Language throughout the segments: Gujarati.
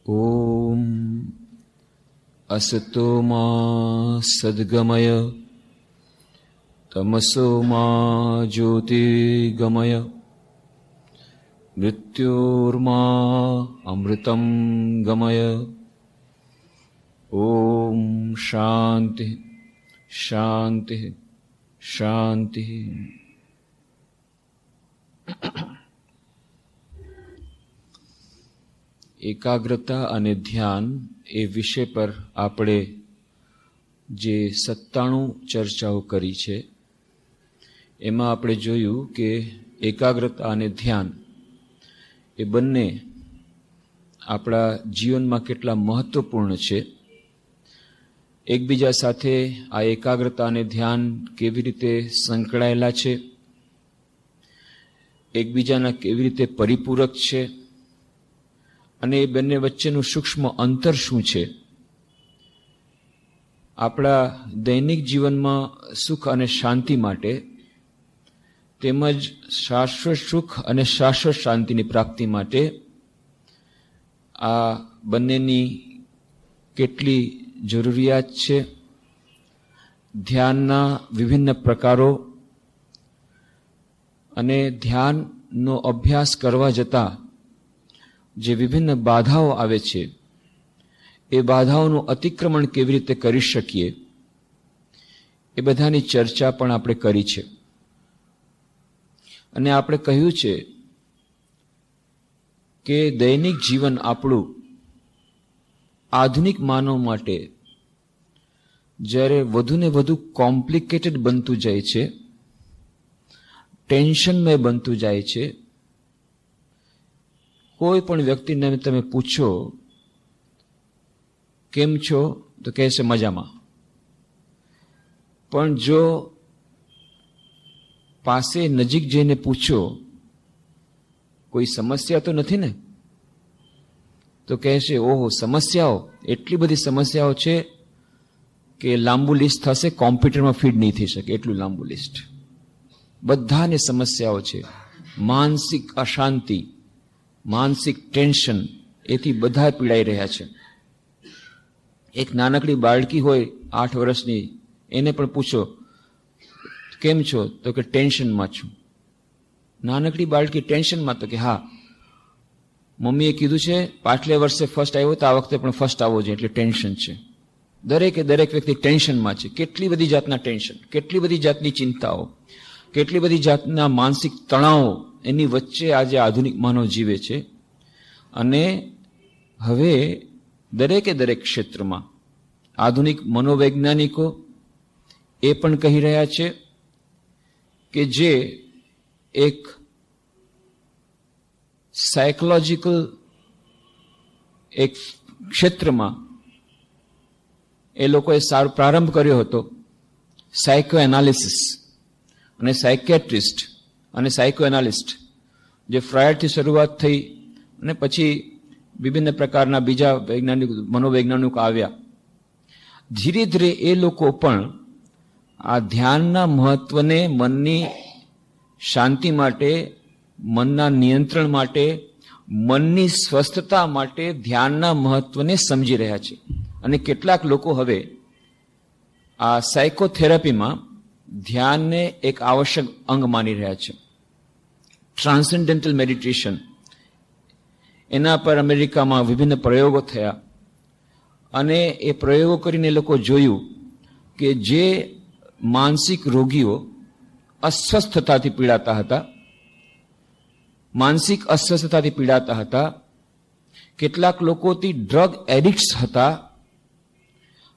ॐ असतो मा सद्गमय तमसो मा ज्योतिर्गमय मृत्योर्मा अमृतं गमय। ॐ शान्ति शान्ति शान्ति। એકાગ્રતા અને ધ્યાન એ વિષય પર આપણે જે 97 ચર્ચાઓ કરી છે એમાં આપણે જોયું કે એકાગ્રતા અને ધ્યાન એ બંને આપણા જીવનમાં કેટલા મહત્વપૂર્ણ છે, એકબીજા સાથે આ એકાગ્રતા અને ધ્યાન કેવી રીતે સંકળાયેલા છે, એકબીજાના કેવી રીતે પરિપૂરક છે અને એ બંને વચ્ચેનું સૂક્ષ્મ અંતર શું છે. આપણા દૈનિક જીવનમાં સુખ અને શાંતિ માટે તેમજ શાશ્વત સુખ અને શાશ્વત શાંતિની પ્રાપ્તિ માટે આ બંનેની કેટલી જરૂરિયાત છે. ધ્યાનના વિભિન્ન પ્રકારો અને ધ્યાનનો અભ્યાસ કરવા જતાં જે વિભિન્ન બાધાઓ આવે છે એ બાધાઓનું અતિક્રમણ કેવી રીતે કરી શકીએ એ બધાની ચર્ચા પણ આપણે કરી છે. અને આપણે કહ્યું છે કે દૈનિક જીવન આપણું આધુનિક માનવ માટે જ્યારે વધુને વધુ કોમ્પ્લિકેટેડ બનતું જાય છે, ટેન્શનમય બનતું જાય છે. કોઈ પણ વ્યક્તિને તમે પૂછો કેમ છો તો કહેશે મજામાં, પણ જો પાસે નજીક જઈને પૂછો કોઈ સમસ્યા તો નથી ને, તો કહેશે ઓહો સમસ્યાઓ, એટલી બધી સમસ્યાઓ છે કે લાંબુ લિસ્ટ થશે, કોમ્પ્યુટરમાં ફીડ નહીં થઈ શકે એટલું લાંબુ લિસ્ટ. બધાને સમસ્યાઓ છે, માનસિક અશાંતિ, માનસિક ટેન્શન, એથી બધા પીડાઈ રહ્યા છે. એક નાનકડી બાળકી હોય 8 વર્ષની, એને પણ પૂછો કેમ છો તો કે ટેન્શનમાં છું. નાનકડી બાળકી ટેન્શનમાં તો કે હા મમ્મીએ કીધું છે પાછલે વર્ષે ફર્સ્ટ આવ્યો તો આ વખતે પણ ફર્સ્ટ આવવો જોઈએ એટલે ટેન્શન છે. દરેક વ્યક્તિ ટેન્શનમાં છે. કેટલી બધી જાતના ટેન્શન, કેટલી બધી જાતની ચિંતાઓ, કેટલી બધી જાતના માનસિક તણાવો એની વચ્ચે આજે આધુનિક માનવ જીવે છે. અને હવે દરેક ક્ષેત્રમાં આધુનિક મનોવૈજ્ઞાનિકો એ પણ કહી રહ્યા છે કે જે એક સાયકોલોજીકલ એક ક્ષેત્રમાં એ લોકોએ પ્રારંભ કર્યો હતો, સાયકો એનાલિસિસ અને સાયકેટ્રિસ્ટ અને સાયકો એનાલિસ્ટ, જે ફ્રોઈડથી શરૂઆત થઈ અને પછી વિભિન્ન પ્રકારના બીજા મનોવૈજ્ઞાનિકો આવ્યા. ધીરે ધીરે એ લોકો પણ આ ધ્યાનના મહત્વને મનની શાંતિ માટે, મનના નિયંત્રણ માટે, મનની સ્વસ્થતા માટે ધ્યાનના મહત્વને સમજી રહ્યા છે. અને કેટલાક લોકો હવે આ સાયકોથેરાપીમાં ધ્યાનને એક આવશ્યક અંગ માની રહ્યા છે. ટ્રાન્સેન્ડેન્ટલ મેડિટેશન, એના પર અમેરિકામાં વિભિન્ન પ્રયોગો થયા અને એ પ્રયોગો કરીને લોકો જોયું કે જે માનસિક રોગીઓ અસ્વસ્થતાથી પીડાતા હતા, માનસિક અસ્વસ્થતાથી પીડાતા હતા, કેટલાક લોકોથી ડ્રગ એડિક્ટ્સ હતા,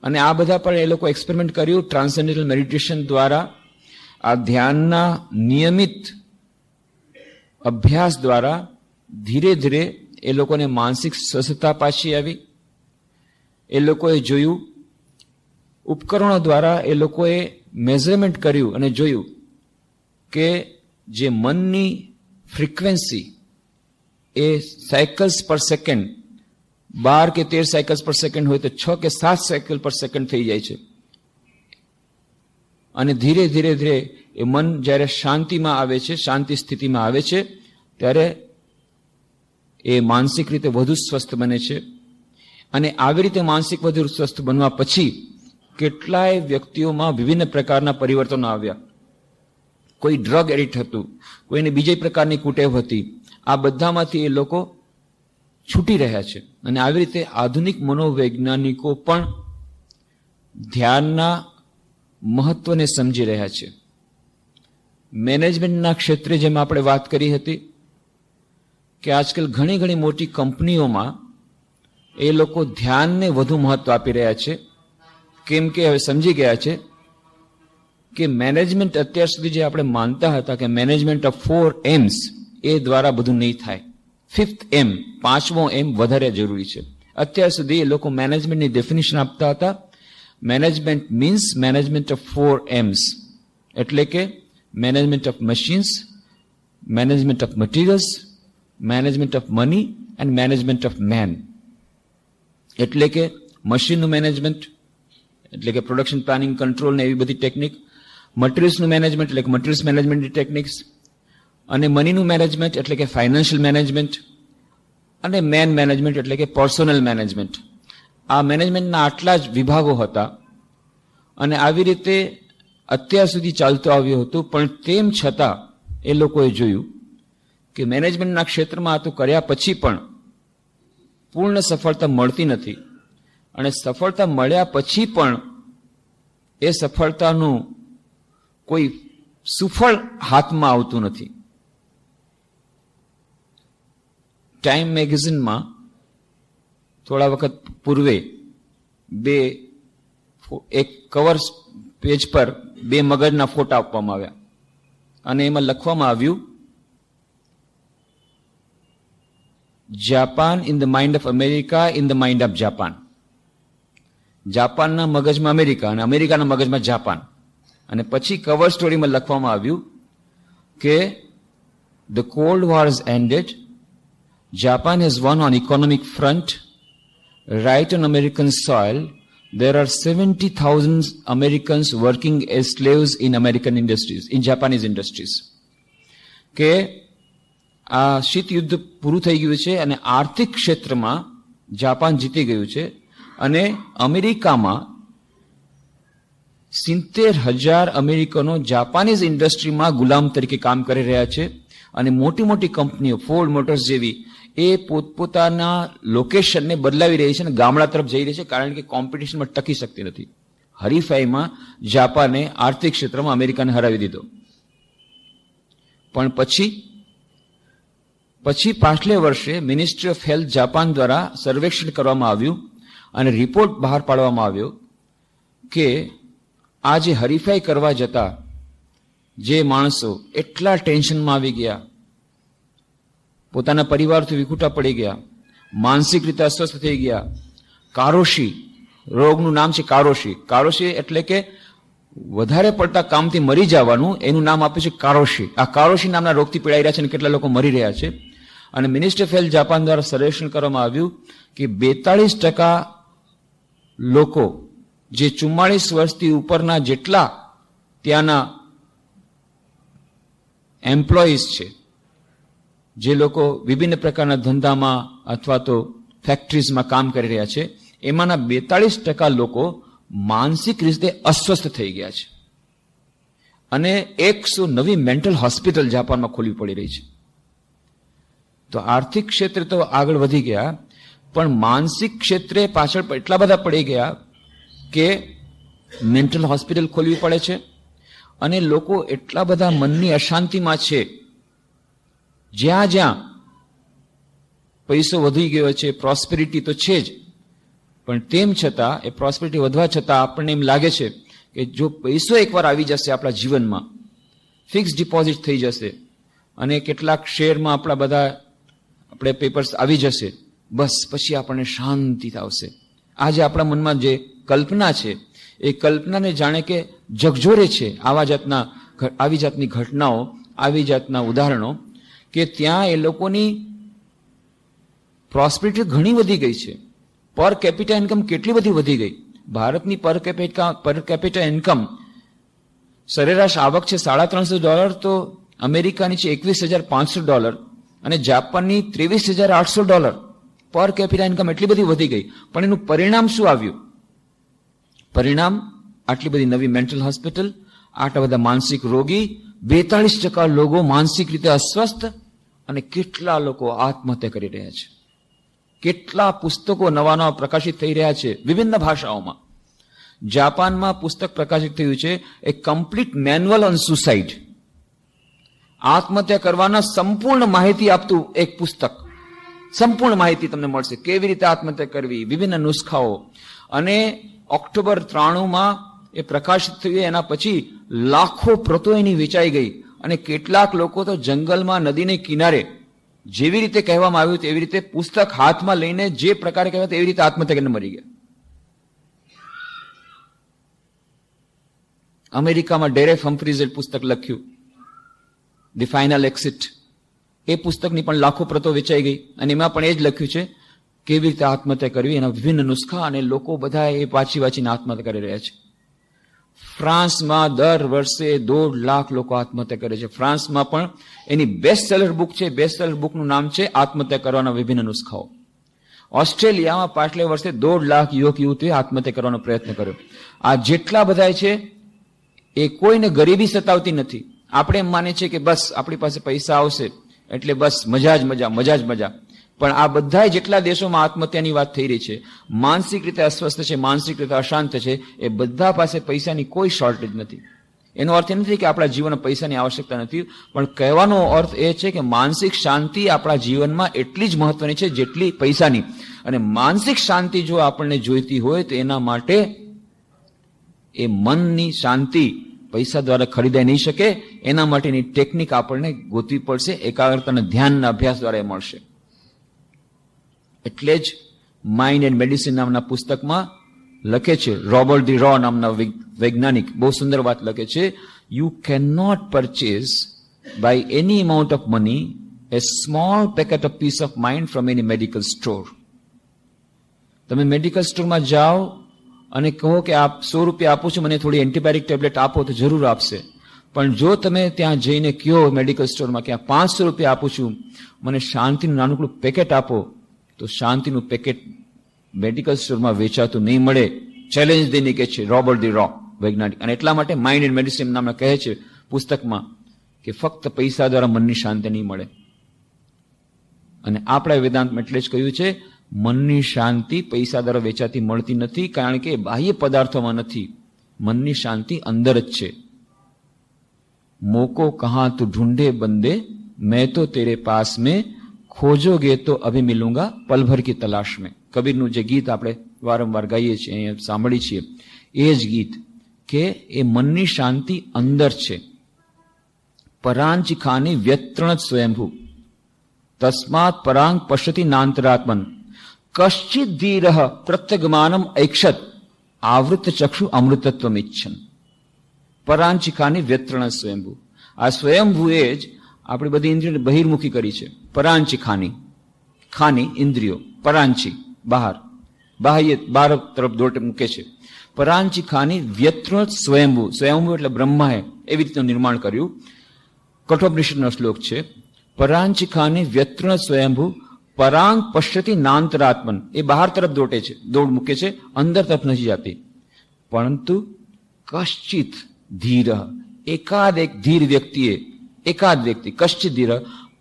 અને આ બધા પર એ લોકો એક્સપેરિમેન્ટ કર્યું ટ્રાન્સેન્ડેન્ટલ મેડિટેશન દ્વારા. આ ધ્યાનના નિયમિત અભ્યાસ દ્વારા ધીરે ધીરે એ લોકોને માનસિક સ્વસ્થતા પાછી આવી. એ લોકોએ જોયું, ઉપકરણો દ્વારા એ લોકોએ મેઝરમેન્ટ કર્યું અને જોયું કે જે મનની ફ્રીક્વન્સી એ સાયકલ્સ પર સેકન્ડ 12 કે 13 સાયકલ્સ પર સેકન્ડ હોય તો 6 કે 7 સાયકલ પર સેકન્ડ થઈ જાય છે. અને ધીરે ધીરે એ મન જ્યારે શાંતિમાં આવે છે, શાંતિ સ્થિતિમાં આવે છે, ત્યારે એ માનસિક રીતે વધુ સ્વસ્થ બને છે. અને આવી રીતે માનસિક વધુ સ્વસ્થ બનવા પછી કેટલાય વ્યક્તિઓમાં વિભિન્ન પ્રકારના પરિવર્તનો આવ્યા. કોઈ ડ્રગ એડિક્ટ હતું, કોઈને બીજી પ્રકારની કુટેવ હતી. આ બધામાંથી એ લોકો છૂટી રહ્યા છે. અને આવી રીતે આધુનિક મનોવૈજ્ઞાનિકો પણ ધ્યાનના મહત્વને સમજી રહ્યા છે. મેનેજમેન્ટના ક્ષેત્રે જેમ આપણે વાત કરી હતી કે આજકાલ ઘણી મોટી કંપનીઓમાં એ લોકો ધ્યાનને વધુ મહત્વ આપી રહ્યા છે. કેમ કે હવે સમજી ગયા છે કે મેનેજમેન્ટ અત્યાર સુધી જે આપણે માનતા હતા કે મેનેજમેન્ટ ઓફ 4 M's એ દ્વારા બધું નહીં થાય. 5th M, 5મો M વધારે જરૂરી છે. અત્યાર સુધી એ લોકો મેનેજમેન્ટની ડેફિનેશન આપતા હતા. Management means management of 4 M's, એટલે કે management of machines, management of materials, management of money and management of man. એટલે કે મશીનનું મેનેજમેન્ટ એટલે કે પ્રોડક્શન પ્લાનિંગ કંટ્રોલ ને એવી બધી ટેકનિક, મટીરિયલ્સનું મેનેજમેન્ટ એટલે કે મટીરિયલ્સ મેનેજમેન્ટની ટેકનિક્સ, અને મનીનું મેનેજમેન્ટ એટલે કે ફાઇનાન્શિયલ મેનેજમેન્ટ, અને મેન મેનેજમેન્ટ એટલે કે પર્સોનલ મેનેજમેન્ટ. આ મેનેજમેન્ટના આટલા જ વિભાગો હતા અને આવી રીતે અત્યાર સુધી ચાલતું આવ્યું હતું. પણ તેમ છતાં એ લોકોએ જોયું કે મેનેજમેન્ટના ક્ષેત્રમાં આ તો કર્યા પછી પણ પૂર્ણ સફળતા મળતી નથી. અને સફળતા મળ્યા પછી પણ એ સફળતાનું કોઈ સુફળ હાથમાં આવતું નથી. ટાઈમ મેગેઝિનમાં થોડા વખત પૂર્વે એક કવર પેજ પર 2 મગજના ફોટા આપવામાં આવ્યા અને એમાં લખવામાં આવ્યું, Japan in the mind of America in the mind of Japan. જાપાનના મગજમાં અમેરિકા અને અમેરિકાના મગજમાં જાપાન. અને પછી કવર સ્ટોરીમાં લખવામાં આવ્યું કે the cold war is ended, Japan has one on economic front, right on American soil there are 70,000 Americans working as slaves in American industries, in Japanese industries. કે આ શીત યુદ્ધ પૂરું થઈ ગયું છે અને આર્થિક ક્ષેત્રમાં જાપાન જીતી ગયું છે અને અમેરિકામાં 70,000 અમેરિકનો જાપાનીઝ ઇન્ડસ્ટ્રીમાં ગુલામ તરીકે કામ કરી રહ્યા છે. અને મોટી કંપનીઓ ફોર્ડ મોટર્સ જેવી એ પોતપોતાના લોકેશનને બદલાવી રહી છે અને ગામડા તરફ જઈ રહી છે, કારણ કે કોમ્પિટિશનમાં ટકી શકતી નથી. હરીફાઈમાં જાપાને આર્થિક ક્ષેત્રમાં અમેરિકાને હરાવી દીધો. પણ પછી પાછલે વર્ષે મિનિસ્ટ્રી ઓફ હેલ્થ જાપાન દ્વારા સર્વેક્ષણ કરવામાં આવ્યું અને રિપોર્ટ બહાર પાડવામાં આવ્યો કે આ જે હરીફાઈ કરવા જતા જે માણસો એટલા ટેન્શનમાં આવી ગયા, પોતાના પરિવારથી વિખૂટા પડી ગયા, માનસિક રીતે અસ્વસ્થ થઈ ગયા. કારોશી રોગનું નામ છે કારોશી. કારોશી એટલે કે વધારે પડતા કામથી મરી જવાનું, એનું નામ આપ્યું છે કારોશી. આ કારોશી નામના રોગથી પીડાઈ રહ્યા છે અને કેટલા લોકો મરી રહ્યા છે. અને મિનિસ્ટ્રી ઓફ હેલ્થ જાપાન દ્વારા સર્વેક્ષણ કરવામાં આવ્યું કે 42% લોકો જે 44 વર્ષથી ઉપરના જેટલા ત્યાંના એમ્પ્લોઈઝ છે, જે લોકો વિભિન્ન પ્રકારના ધંધામાં અથવા તો ફેક્ટરીઝમાં કામ કરી રહ્યા છે, એમાંના 42% લોકો માનસિક રીતે અસ્વસ્થ થઈ ગયા છે. અને 100 નવી મેન્ટલ હોસ્પિટલ જાપાનમાં ખોલવી પડી રહી છે. તો આર્થિક ક્ષેત્રે તો આગળ વધી ગયા, પણ માનસિક ક્ષેત્રે પાછળ એટલા બધા પડી ગયા કે મેન્ટલ હોસ્પિટલ ખોલવી પડે છે. અને લોકો એટલા બધા મનની અશાંતિમાં છે, જ્યાં પૈસો વધી ગયો છે, પ્રોસ્પેરિટી તો છે જ, પણ તેમ છતાં એ પ્રોસ્પેરિટી વધવા છતાં આપણને એમ લાગે છે કે જો પૈસો એકવાર આવી જશે આપણા જીવનમાં, ફિક્સ ડિપોઝિટ થઈ જશે અને કેટલાક શેરમાં આપણા બધા આપણે પેપર્સ આવી જશે, બસ પછી આપણને શાંતિ આવશે. આજે આપણા મનમાં જે કલ્પના છે એ કલ્પનાને જાણે કે ઝકઝોરે છે આવી જાતની ઘટનાઓ, આવી જાતના ઉદાહરણો, કે ત્યાં એ લોકોની પ્રોસ્પેરિટી ઘણી વધી ગઈ છે. પર કેપિટા ઇન્કમ કેટલી બધી વધી ગઈ. ભારતની પર કેપિટા ઇન્કમ સરેરાશ આવક છે $350, તો અમેરિકાની છે $21,500 અને જાપાનની $23,800 પર કેપિટા ઇન્કમ એટલી બધી વધી ગઈ, પણ એનું પરિણામ શું આવ્યું? પરિણામ આટલી બધી નવી મેન્ટલ હોસ્પિટલ, આટલા બધા માનસિક રોગી, 42% લોકો માનસિક રીતે અસ્વસ્થ, અને કેટલા લોકો આત્મહત્યા કરી રહ્યા છે. કેટલા પુસ્તકો નવા નવા પ્રકાશિત થઈ રહ્યા છે વિભિન્ન ભાષાઓમાં. જાપાનમાં પુસ્તક પ્રકાશિત થયું છે, એ કમ્પ્લીટ મેન્યુઅલ ઓન સુસાઇડ. આત્મહત્યા કરવાના સંપૂર્ણ માહિતી આપતું એક પુસ્તક. સંપૂર્ણ માહિતી તમને મળશે, કેવી રીતે આત્મહત્યા કરવી, વિભિન્ન નુસ્ખાઓ. અને ઓક્ટોબર 93 એ પ્રકાશિત થયું. એના પછી લાખો પ્રતો એની વેચાઈ ગઈ, અને કેટલાક લોકો તો જંગલમાં નદીને કિનારે જેવી રીતે કહેવામાં આવ્યું તેવી રીતે પુસ્તક હાથમાં લઈને જે પ્રકારે કહેવાય એવી રીતે આત્મહત્યા કરીને મરી ગયા. અમેરિકામાં ડેરેક હમ્ફ્રીઝે પુસ્તક લખ્યું, ધી ફાઇનલ એક્સિટ. એ પુસ્તકની પણ લાખો પ્રતો વેચાઈ ગઈ, અને એમાં પણ એ જ લખ્યું છે કેવી રીતે આત્મહત્યા કરવી, એના વિભિન્ન નુસ્ખા, અને લોકો બધા એ વાંચીને આત્મહત્યા કરી રહ્યા છે. ફ્રાન્સમાં દર વર્ષે 1.5 લાખ લોકો આત્મહત્યા કરે છે. ફ્રાન્સમાં પણ એની બેસ્ટ સેલર બુક છે. બેસ્ટ સેલર બુકનું નામ છે આત્મહત્યા કરવાના વિભિન્ન નુસ્ખાઓ. ઓસ્ટ્રેલિયામાં પાછલે વર્ષે 1.5 લાખ યુવક યુવતીઓએ આત્મહત્યા કરવાનો પ્રયત્ન કર્યો. આ જેટલા બધા છે એ કોઈને ગરીબી સતાવતી નથી. આપણે એમ માને છે કે બસ આપણી પાસે પૈસા આવશે એટલે બસ મજા જ મજા. પણ આ બધા જેટલા દેશોમાં આત્મહત્યાની વાત થઈ રહી છે, માનસિક રીતે અસ્વસ્થ છે, માનસિક રીતે અશાંત છે, એ બધા પાસે પૈસાની કોઈ શોર્ટેજ નથી. એનો અર્થ એ નથી કે આપણા જીવનમાં પૈસાની આવશ્યકતા નથી, પણ કહેવાનો અર્થ એ છે કે માનસિક શાંતિ આપણા જીવનમાં એટલી જ મહત્વની છે જેટલી પૈસાની. અને માનસિક શાંતિ જો આપણને જોઈતી હોય તો એના માટે એ મનની શાંતિ પૈસા દ્વારા ખરીદાઈ નહીં શકે. એના માટેની ટેકનિક આપણને ગોતવી પડશે, એકાગ્રતાના ધ્યાનના અભ્યાસ દ્વારા એ મળશે. એટલે જ માઇન્ડ એન્ડ મેડિસિન નામના પુસ્તકમાં લખે છે, રોબર્ટ ધી રો નામના વૈજ્ઞાનિક બહુ સુંદર વાત લખે છે, you can not purchase by any amount of money a small packet of peace of mind from any medical store. તમે મેડિકલ સ્ટોરમાં જાઓ અને કહો કે આપ 100 રૂપિયા આપું છું, મને થોડી એન્ટીબાયોટિક ટેબ્લેટ આપો, તો જરૂર આપશે. પણ જો તમે ત્યાં જઈને કહો મેડિકલ સ્ટોરમાં કે આ 500 રૂપિયા આપું છું, મને શાંતિનું નાનકડું પેકેટ આપો, તો શાંતિનું પેકેટ મેડિકલ સ્ટોરમાં વેચાતું નહીં મળે. ચેલેન્જ દઈને કે છે રોબર્ટ ધી રો વૈજ્ઞાનિક. અને એટલા માટે માઇન્ડ એન્ડ મેડિસિન નામના કહે છે પુસ્તકમાં કે ફક્ત પૈસા દ્વારા મનની શાંતિ નહીં મળે. અને આપણા વેદાંતમાં એટલે જ કહ્યું છે, મનની શાંતિ પૈસા દ્વારા વેચાતી મળતી નથી, કારણ કે બાહ્ય પદાર્થોમાં નથી, મનની શાંતિ અંદર જ છે. મોકો કહા તું ઢૂંઢે બંદે, મેં તો તેરે પાસ મેં, ખોજોગે તો અભી મિલુંગા પલ ભર કી તલાશ મેં. કબીરનું જે ગીત આપણે વારંવાર ગાઈએ છીએ, અહીંયા સાંભળીએ છીએ, એ જ ગીત કે એ મનની શાંતિ અંદર છે. પરાંચ ખાની વ્યત્રણ સ્વયંભૂ, તસ્માત પરાંગ પશ્યતિ નાંતરાત્મન, કશ્ચિત ધીરઃ પ્રત્યગમાનમ ઐક્ષત, આવૃત ચક્ષુ અમૃતત્વમ ઇચ્છન. પરાંચિખાની વ્યત્રણ સ્વયંભૂ. આ સ્વયંભૂએ જ આપણી બધી ઇન્દ્રિયોને બહિર્મુખી કરી છે. પરાંચિખાની, ખાની ઇન્દ્રિયો, પરાંચી બહાર, બહાર તરફ દોટ મૂકે છે. પરાંચિખાની વ્યત્રણ સ્વયંભૂ. સ્વયંભૂ એટલે બ્રહ્માએ એવી રીતે નિર્માણ કર્યું. કઠોપનિષદનો શ્લોક છે, પરાંચિખાની વ્યત્રણ સ્વયંભૂ પરાંગ પશ્યતિ નાંતરાત્મન. એ બહાર તરફ દોટે છે, દોડ મૂકે છે, અંદર તરફ નથી જતી. પરંતુ કશ્ચિત ધીર, એકાદ એક ધીર વ્યક્તિએ, એકાદ વ્યક્તિ કશ્ચિત ધીર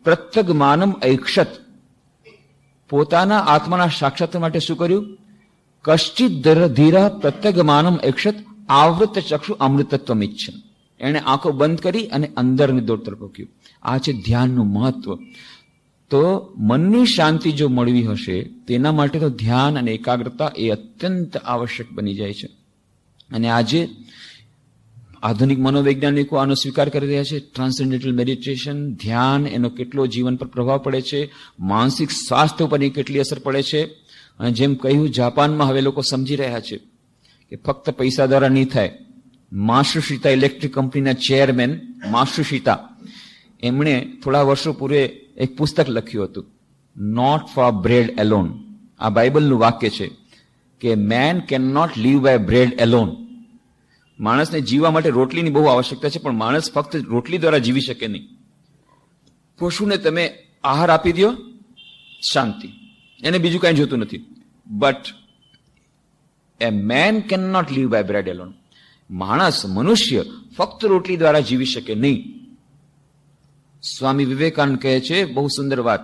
પ્રત્યગમાનમ ઐક્ષત, પોતાના આત્માના સાક્ષાત્કાર માટે શું કર્યું? કશ્ચિત ધીર પ્રત્યગમાનમ ઐક્ષત, આવૃત ચક્ષુ અમૃતત્વમ ઇચ્છન. એણે આંખો બંધ કરી અને અંદરની દોડ તરફ મૂક્યું. આ છે ધ્યાનનું મહત્વ. તો મનની શાંતિ જો મળવી હશે તેના માટે તો ધ્યાન અને એકાગ્રતા એ અત્યંત આવશ્યક બની જાય છે. અને આજે આધુનિક મનોવૈજ્ઞાનિકો આનો સ્વીકાર કરી રહ્યા છે. ટ્રાન્સેન્ડેન્ટલ મેડિટેશન, ધ્યાન, એનો કેટલો જીવન પર પ્રભાવ પડે છે, માનસિક સ્વાસ્થ્ય ઉપર કેટલી અસર પડે છે. અને જેમ કહ્યું, જાપાનમાં હવે લોકો સમજી રહ્યા છે કે ફક્ત પૈસા દ્વારા નહીં થાય. માત્સુશિતા ઇલેક્ટ્રિક કંપનીના ચેરમેન માત્સુશિતા, એમણે થોડા વર્ષો પૂર્વે એક પુસ્તક લખ્યું હતું, નોટ ફોર બ્રેડ એલોન. આ બાઇબલનું વાક્ય છે કે man can not live by bread alone. માણસને જીવવા માટે રોટલીની બહુ આવશ્યકતા છે, પણ માણસ ફક્ત રોટલી દ્વારા જીવી શકે નહીં. પશુને તમે આહાર આપી દો, શાંતિ. એને બીજું કાંઈ જોતું નથી. But a man can not live by bread alone. માણસ, મનુષ્ય ફક્ત રોટલી દ્વારા જીવી શકે નહીં. સ્વામી વિવેકાનંદ કહે છે બહુ સુંદર વાત,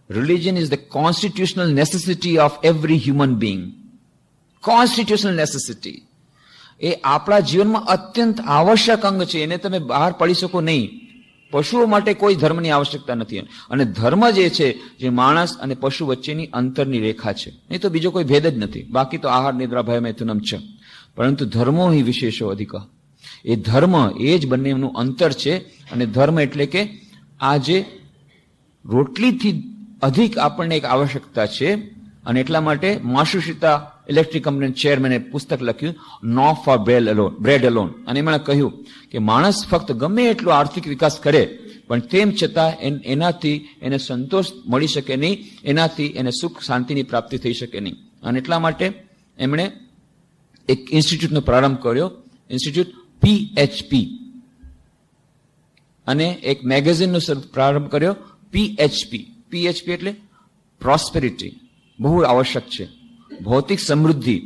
religion is the constitutional necessity of every human being. Constitutional necessity એ આપણા જીવનમાં અત્યંત આવશ્યક અંગ છે. એને તમે બહાર પડી શકો નહીં. પશુઓ માટે કોઈ ધર્મની આવશ્યકતા નથી. અને ધર્મ જે છે, જે માણસ અને પશુ વચ્ચેની અંતરની રેખા છે, નહીં તો બીજો કોઈ ભેદ જ નથી. બાકી તો આહાર નિદ્રા ભય મૈથુનમ છે. પરંતુ ધર્મો હિ વિશેષો અધિક. એ ધર્મ એ જ બંનેનું અંતર છે. અને ધર્મ એટલે કે આ જે રોટલીથી અધિક આપણને એક આવશ્યકતા છે. અને એટલા માટે માશુષિતા ઇલેક્ટ્રિક કંપની ચેરમેને પુસ્તક લખ્યું નો ફોર બ્રેડ અલોન. અને એમણે કહ્યું કે માણસ ફક્ત ગમે એટલો આર્થિક વિકાસ કરે પણ તેમ છતાં એનાથી એને સંતોષ મળી શકે નહીં, એનાથી એને સુખ શાંતિની પ્રાપ્તિ થઈ શકે નહીં. અને એટલા માટે એમણે એક ઇન્સ્ટિટ્યૂટનો પ્રારંભ કર્યો, ઇન્સ્ટિટ્યૂટ PHP, અને એક મેગેઝિનનો પ્રારંભ કર્યો PHP. PHP એટલે પ્રોસ્પેરિટી, બહુ આવશ્યક છે. ભૌતિક સમૃદ્ધિ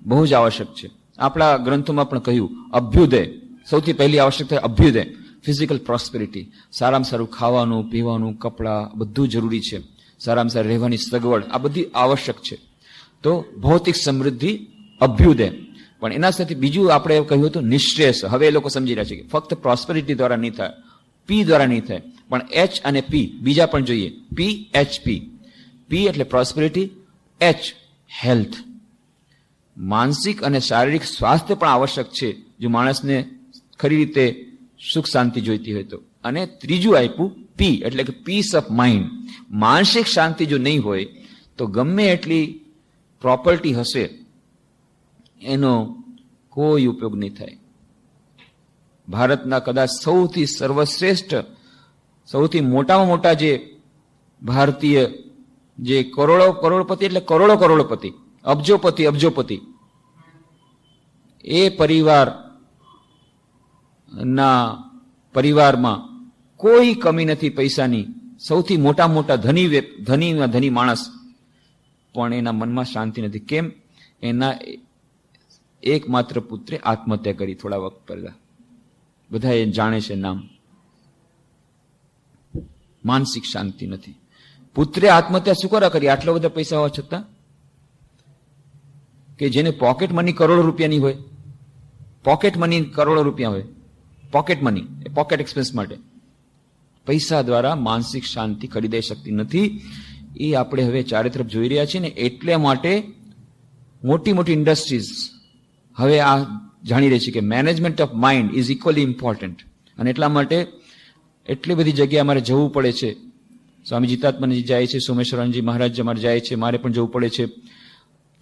બહુ જ આવશ્યક છે. આપણા ગ્રંથોમાં પણ કહ્યું અભ્યુદય, સૌથી પહેલી આવશ્યકતા અભ્યુદય, ફિઝિકલ પ્રોસ્પેરિટી. સારામાં સારું ખાવાનું, પીવાનું, કપડાં બધું જરૂરી છે. સારામાં સારી રહેવાની સગવડ, આ બધી આવશ્યક છે. તો ભૌતિક સમૃદ્ધિ, અભ્યુદય. પણ એના સાથે બીજું આપણે કહ્યું હતું નિશ્રેષ. હવે એ લોકો સમજી રહ્યા છે કે ફક્ત પ્રોસ્પેરિટી દ્વારા નહીં થાય, P દ્વારા નહીં થાય, પણ H અને P બીજા પણ જોઈએ. PHP. P એટલે પ્રોસ્પેરિટી, H હેલ્થ. માનસિક અને શારીરિક સ્વાસ્થ્ય પણ આવશ્યક છે જો માણસને ખરી રીતે સુખ શાંતિ જોઈતી હોય તો. અને ત્રીજું આપ્યું P એટલે કે પીસ ઓફ માઇન્ડ. માનસિક શાંતિ જો નહીં હોય તો ગમે એટલી પ્રોપર્ટી હશે એનો કોઈ ઉપયોગ નહીં થાય. ભારતના કદાચ સૌથી સર્વશ્રેષ્ઠ, સૌથી મોટામાં મોટા જે ભારતીય જે કરોડોપતિ એટલે કરોડોપતિ, અબજોપતિ, એ પરિવારમાં કોઈ કમી નથી પૈસાની. સૌથી મોટા ધની માણસ, પણ એના મનમાં શાંતિ નથી. કેમ? એના એકમાત્ર પુત્રે આત્મહત્યા કરી થોડા વખત પહેલા. બધા એ જાણે છે નામ. માનસિક શાંતિ નથી. પુત્રે આત્મહત્યા શું કરવા કરી આટલા બધા પૈસા હોવા છતાં? કે જેને પોકેટ મની કરોડો રૂપિયાની હોય, પોકેટ મની કરોડો રૂપિયા હોય, પોકેટ મની, પોકેટ એક્સપેન્સ માટે પૈસા દ્વારા માનસિક શાંતિ ખરીદાઈ શકતી નથી. એ આપણે હવે ચારે તરફ જોઈ રહ્યા છીએ ને. એટલે માટે મોટી મોટી ઇન્ડસ્ટ્રીઝ હવે આ જાણી રહી છે કે management of mind is equally important. અને એટલા માટે એટલી બધી જગ્યાએ અમારે જવું પડે છે. સ્વામી જીતાત્માનંદજી જાય છે, સોમેશ્વરાનંદજી મહારાજ અમારે જાય છે, મારે પણ જવું પડે છે.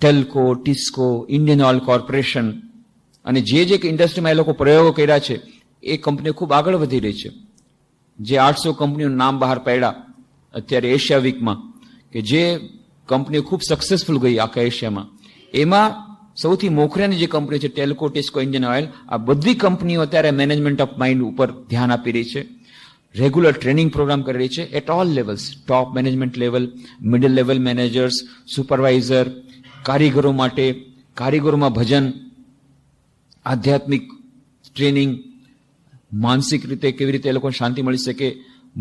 ટેલ્કો, ટિસ્કો, ઇન્ડિયન ઓઇલ કોર્પોરેશન અને જે ઇન્ડસ્ટ્રીમાં એ લોકો પ્રયોગો કર્યા છે એ કંપનીઓ ખૂબ આગળ વધી રહી છે. જે 800 કંપનીઓનું નામ બહાર પાડ્યા અત્યારે એશિયા વીકમાં, કે જે કંપનીઓ ખૂબ સક્સેસફુલ ગઈ આખા એશિયામાં, એમાં સૌથી મોખરેની જે કંપની છે ટેલ્કો, ટિસ્કો, ઇન્ડિયન ઓઇલ, આ બધી કંપનીઓ અત્યારે મેનેજમેન્ટ ઓફ માઇન્ડ ઉપર ધ્યાન આપી રહી છે. રેગ્યુલર ટ્રેનિંગ પ્રોગ્રામ કરી રહી છે at all levels, top management level, middle level managers, supervisor, કારીગરો માટે, કારીગરોમાં ભજન, આધ્યાત્મિક ટ્રેનિંગ, માનસિક રીતે કેવી રીતે એ લોકોને શાંતિ મળી શકે,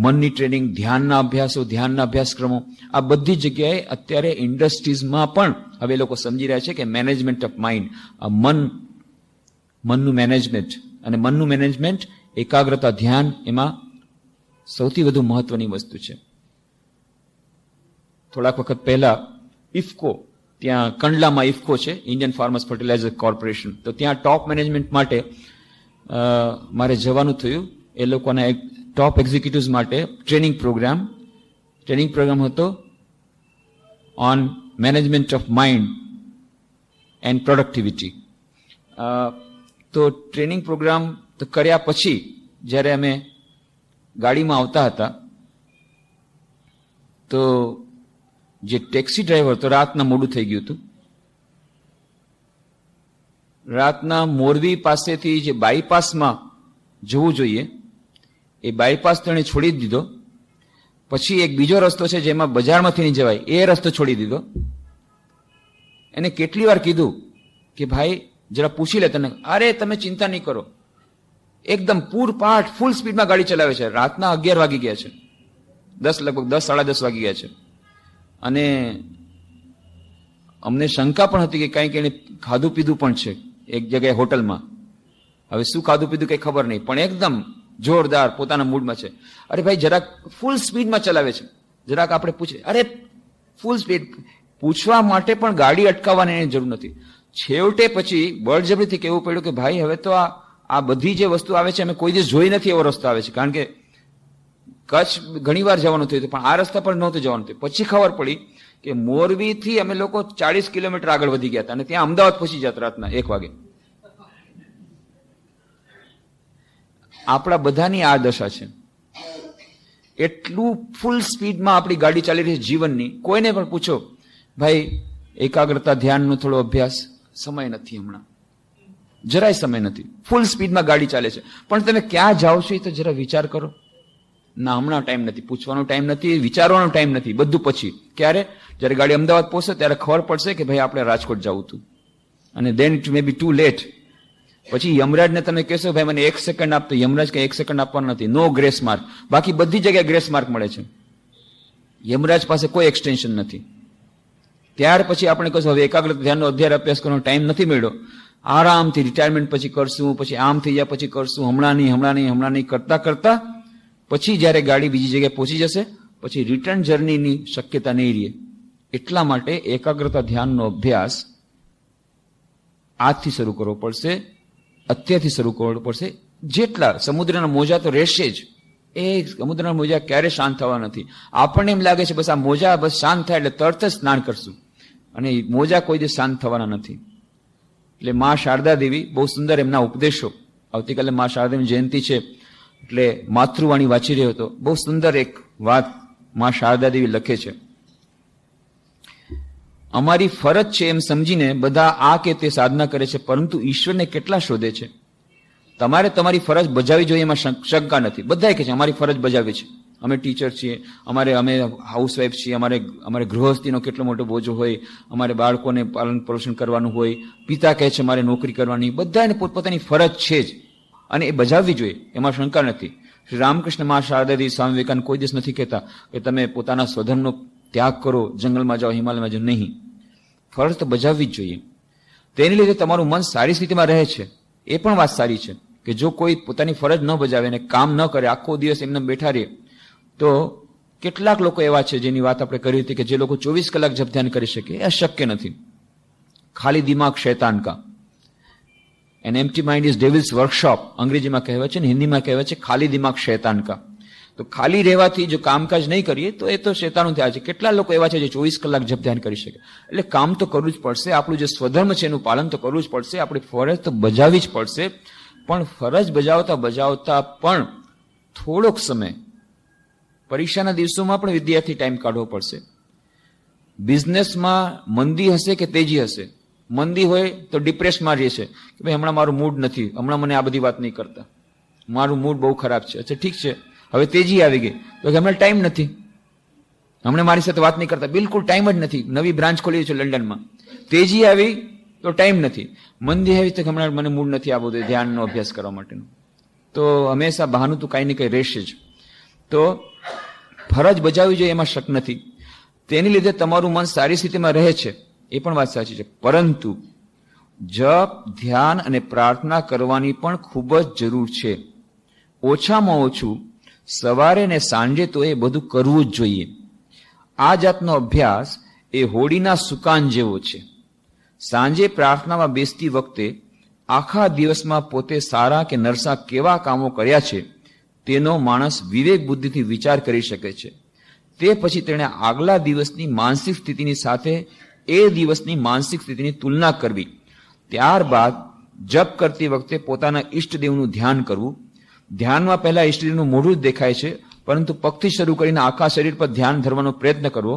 મનની ટ્રેનિંગ, ધ્યાનના અભ્યાસો, ધ્યાનના અભ્યાસક્રમો, આ બધી જગ્યાએ અત્યારે ઇન્ડસ્ટ્રીઝમાં પણ હવે લોકો સમજી રહ્યા છે કે મેનેજમેન્ટ ઓફ માઇન્ડ, આ મનનું મેનેજમેન્ટ, અને મનનું મેનેજમેન્ટ, એકાગ્રતા, ધ્યાન, એમાં સૌથી વધુ મહત્વની વસ્તુ છે. થોડાક વખત પહેલા ઇફકો, ત્યાં કંડલામાં ઇફકો છે, ઇન્ડિયન ફાર્મર્સ ફર્ટિલાઇઝર કોર્પોરેશન, તો ત્યાં ટોપ મેનેજમેન્ટ માટે મારે જવાનું થયું. એ લોકોના એક ટોપ એક્ઝિક્યુટિવ્સ માટે ટ્રેનિંગ પ્રોગ્રામ હતો on management of mind and productivity. તો ટ્રેનિંગ પ્રોગ્રામ કર્યા પછી જ્યારે અમે ગાડીમાં આવતા હતા તો જે ટેક્સી ડ્રાઈવર તો રાતના મોડું થઈ ગયું હતું. રાતના મોરબી પાસેથી જે બાયપાસમાં જવું જોઈએ એ બાયપાસ તેણે છોડી દીધો પછી એક બીજો રસ્તો છે જેમાં બજારમાંથી નહીં જવાય, એ રસ્તો છોડી દીધો. એને કેટલી વાર કીધું કે ભાઈ જરા પૂછી લે તને, અરે તમે ચિંતા નહીં કરો, એકદમ પૂરપાટ ફૂલ સ્પીડમાં ગાડી ચલાવે છે. રાતના 11 વાગી ગયા છે, લગભગ 10, સાડા 10 વાગી ગયા છે. અને અમને શંકા પણ હતી કે કંઈક એને ખાધું પીધું પણ છે એક જગ્યાએ હોટલમાં. હવે શું ખાધું પીધું કઈ ખબર નહીં, પણ એકદમ જોરદાર પોતાના મૂડમાં છે. અરે ભાઈ જરાક ફૂલ સ્પીડમાં ચલાવે છે, જરાક આપણે પૂછીએ. અરે ફૂલ સ્પીડ પૂછવા માટે પણ ગાડી અટકાવવાની એની જરૂર નથી. છેવટે પછી બળજબરીથી કહેવું પડ્યું કે ભાઈ હવે તો આ બધી જે વસ્તુ આવે છે અમે કોઈ દિવસ જોઈ નથી એવો રસ્તો આવે છે. કારણ કે કચ્છ ઘણી વાર જવાનું થયું હતું, પણ આ રસ્તા પર નહોતું જવાનું થયું. પછી ખબર પડી કે મોરબીથી અમે લોકો 40 કિલોમીટર આગળ વધી ગયા હતા અને ત્યાં અમદાવાદ પહોંચી જતા રાતના 1 વાગે. આપણા બધાની આ દશા છે. એટલું ફૂલ સ્પીડમાં આપણી ગાડી ચાલી રહી છે જીવનની. કોઈને પણ પૂછો ભાઈ એકાગ્રતા, ધ્યાનનો થોડો અભ્યાસ, સમય નથી હમણાં, જરાય સમય નથી. ફૂલ સ્પીડમાં ગાડી ચાલે છે, પણ તમે ક્યાં જાઓ છો એ તો જરા વિચાર કરો. ના હમણાં ટાઈમ નથી, પૂછવાનો ટાઈમ નથી, વિચારવાનો ટાઈમ નથી, બધું પછી. ક્યારે? જ્યારે ગાડી અમદાવાદ પહોંચશે ત્યારે ખબર પડશે કે ભાઈ આપણે રાજકોટ જવું હતું, અને then it may be too late. પછી યમરાજને તમે કહેશો ભાઈ મને 1 સેકન્ડ આપતો, યમરાજ કે 1 સેકન્ડ આપવાનો નથી, નો ગ્રેસ માર્ક. બાકી બધી જગ્યાએ ગ્રેસ માર્ક મળે છે, યમરાજ પાસે કોઈ એક્સટેન્શન નથી. ત્યાર પછી આપણે કહીશું હવે એકાગ્રતા ધ્યાનનો અભ્યાસ કરવાનો ટાઈમ નથી મળ્યો, આરામથી રિટાયરમેન્ટ પછી કરશું, પછી આમ થઈ જાય પછી કરશું, હમણાં નહીં કરતા કરતા પછી જ્યારે ગાડી બીજી જગ્યાએ પહોંચી જશે પછી રિટર્ન જર્નીની શક્યતા નહીં રહે. એટલા માટે એકાગ્રતા ધ્યાનનો અભ્યાસ આજથી શરૂ કરવો પડશે, અત્યારથી શરૂ કરવો પડશે. જેટલા સમુદ્રના મોજા તો રહેશે જ, એ સમુદ્રના મોજા ક્યારે શાંત થવા નથી. આપણને એમ લાગે છે બસ આ મોજા બસ શાંત થાય એટલે તરત જ સ્નાન કરશું, અને મોજા કોઈ દિવસ શાંત થવાના નથી. એટલે મા શારદા દેવી બહુ સુંદર એમના ઉપદેશો, આવતીકાલે મા શારદાની જયંતિ છે એટલે માતૃવાણી વાંચી રહ્યો હતો, બહુ સુંદર એક વાત મા શારદા દેવી લખે છે. અમારી ફરજ છે એમ સમજીને બધા આ કે તે સાધના કરે છે, પરંતુ ઈશ્વરને કેટલા શોધે છે. તમારે તમારી ફરજ બજાવવી જોઈએ એમાં શંકા નથી. બધા કહે છે અમારી ફરજ બજાવી છે, અમે ટીચર છીએ, અમે હાઉસવાઈફ છીએ, અમારે ગૃહસ્થીનો કેટલો મોટો બોજો હોય, અમારે બાળકોને પાલન પોષણ કરવાનું હોય, પિતા કહે છે મારે નોકરી કરવાની, બધાને પોતપોતાની ફરજ છે જ અને એ બજાવવી જોઈએ, એમાં શંકા નથી. શ્રી રામકૃષ્ણ મા શારદાદેવી, સ્વામી વિવેકાનંદ કોઈ દિવસ નથી કહેતા કે તમે પોતાના સ્વધર્મનો ત્યાગ કરો, જંગલમાં જાઓ, હિમાલયમાં જાઓ, નહીં. ફરજ તો બજાવવી જ જોઈએ. તેની લીધે તમારું મન સારી સ્થિતિમાં રહે છે. એ પણ વાત સારી છે કે જો કોઈ પોતાની ફરજ ન બજાવે અને કામ ન કરે, આખો દિવસ એમને બેઠા રહે, તો કેટલાક લોકો એવા છે જેની વાત આપણે કરી હતી કે જે લોકો 24 કલાક જપ ધ્યાન કરી શકે, એ શક્ય નથી. ખાલી દિમાગ શૈતાન કા, an empty mind is devil's workshop અંગ્રેજીમાં કહેવાય છે ને હિન્દીમાં કહેવાય છે ખાલી દિમાગ શૈતાન કા. તો ખાલી રહેવાથી જો કામકાજ નહીં કરીએ તો એ તો શૈતાનું થયા છે. કેટલા લોકો એવા છે જે 24 કલાક જપ ધ્યાન કરી શકે. એટલે કામ તો કરવું જ પડશે, આપણું જે સ્વધર્મ છે એનું પાલન તો કરવું જ પડશે, આપણી ફરજ તો બજાવવી જ પડશે. પણ ફરજ બજાવતા પણ થોડોક સમય, પરીક્ષાના દિવસોમાં પણ વિદ્યાર્થી ટાઈમ કાઢવો પડશે. બિઝનેસમાં મંદી હશે કે તેજી હશે, મંદી હોય તો ડિપ્રેશનમાં રહેશે કે ભાઈ હમણાં મારું મૂડ નથી, હમણાં મને આ બધી વાત નહીં કરતા, મારું મૂડ બહુ ખરાબ છે. અચ્છા ઠીક છે, હવે તેજી આવી ગઈ તો હમણાં ટાઈમ નથી, હમણાં મારી સાથે વાત નહીં કરતા, બિલકુલ ટાઈમ જ નથી. નવી બ્રાન્ચ ખોલી છે લંડનમાં, તેજી આવી તો ટાઈમ નથી, મંદી આવી તો હમણાં મને મૂડ નથી આ બધું ધ્યાનનો અભ્યાસ કરવા માટેનો. તો હંમેશા બહાનું તો કાંઈ ને કંઈ રહેશે જ. તો ફરજ બજાવવી જોઈએ એમાં શક નથી. તેની લીધે તમારું મન સારી સ્થિતિમાં રહે છે, એ પણ વાત સાચી છે. પરંતુ જપ, ધ્યાન અને પ્રાર્થના કરવાની પણ ખૂબ જ જરૂર છે. ઓછામાં ઓછું સવારે ને સાંજે તો એ બધું કરવું જ જોઈએ. આ જાતનો અભ્યાસ એ હોળીના સુકાન જેવો છે. સાંજે પ્રાર્થનામાં બેસતી વખતે આખા દિવસમાં પોતે સારા કે નરસા કેવા કામો કર્યા છે તેનો માણસ વિવેક બુદ્ધિથી વિચાર કરી શકે છે. તે પછી તેણે આગલા દિવસની માનસિક સ્થિતિની સાથે એ દિવસની માનસિક સ્થિતિની તુલના કરવી. ત્યારબાદ જપ કરતી વખતે પોતાના ઈષ્ટદેવનું ધ્યાન કરવું. ધ્યાનમાં પહેલા ઈષ્ટદેવનું મોઢું જ દેખાય છે, પરંતુ પગથી શરૂ કરીને આખા શરીર પર ધ્યાન ધરવાનો પ્રયત્ન કરવો.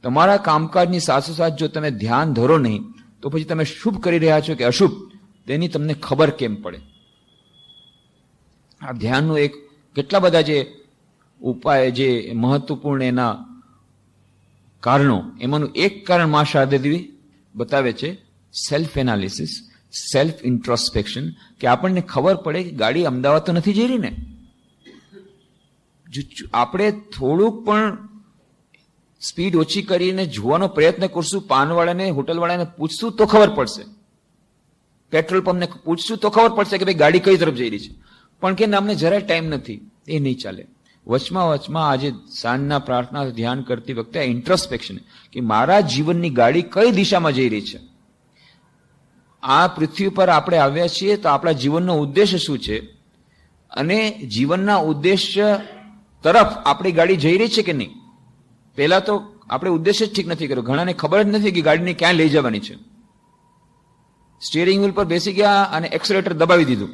તમારા કામકાજની સાથોસાથ જો તમે ધ્યાન ધરો નહીં તો પછી તમે શુભ કરી રહ્યા છો કે અશુભ તેની તમને ખબર કેમ પડે. આ ધ્યાનનું એક કેટલા બધા જે ઉપાય, જે મહત્વપૂર્ણ એના કારણો, એમાંનું એક કારણ મા શારદા દેવી બતાવે છે સેલ્ફ એનાલિસિસ, સેલ્ફ ઇન્ટ્રોસ્પેક્શન, કે આપણને ખબર પડે કે ગાડી અમદાવાદ તો નથી જઈ રહી ને. આપણે થોડુંક પણ સ્પીડ ઓછી કરીને જોવાનો પ્રયત્ન કરશું, પાનવાળાને, હોટલવાળાને પૂછશું તો ખબર પડશે, પેટ્રોલ પંપને પૂછશું તો ખબર પડશે કે ભાઈ ગાડી કઈ તરફ જઈ રહી છે. પણ કે અમને જરાય ટાઈમ નથી, એ નહીં ચાલે. વચમાં આજે સાંજના પ્રાર્થના ધ્યાન કરતી વખતે આ ઇન્ટ્રોસ્પેક્શન, કે મારા જીવનની ગાડી કઈ દિશામાં જઈ રહી છે. આ પૃથ્વી પર આપણે આવ્યા છીએ તો આપણા જીવનનો ઉદ્દેશ્ય શું છે, અને જીવનના ઉદ્દેશ્ય તરફ આપણી ગાડી જઈ રહી છે કે નહીં. પહેલા તો આપણે ઉદ્દેશ્ય જ ઠીક નથી કર્યો. ઘણાને ખબર જ નથી કે ગાડીને ક્યાં લઈ જવાની છે. સ્ટીયરિંગ વ્હીલ પર બેસી ગયા અને એક્સેલેટર દબાવી દીધું,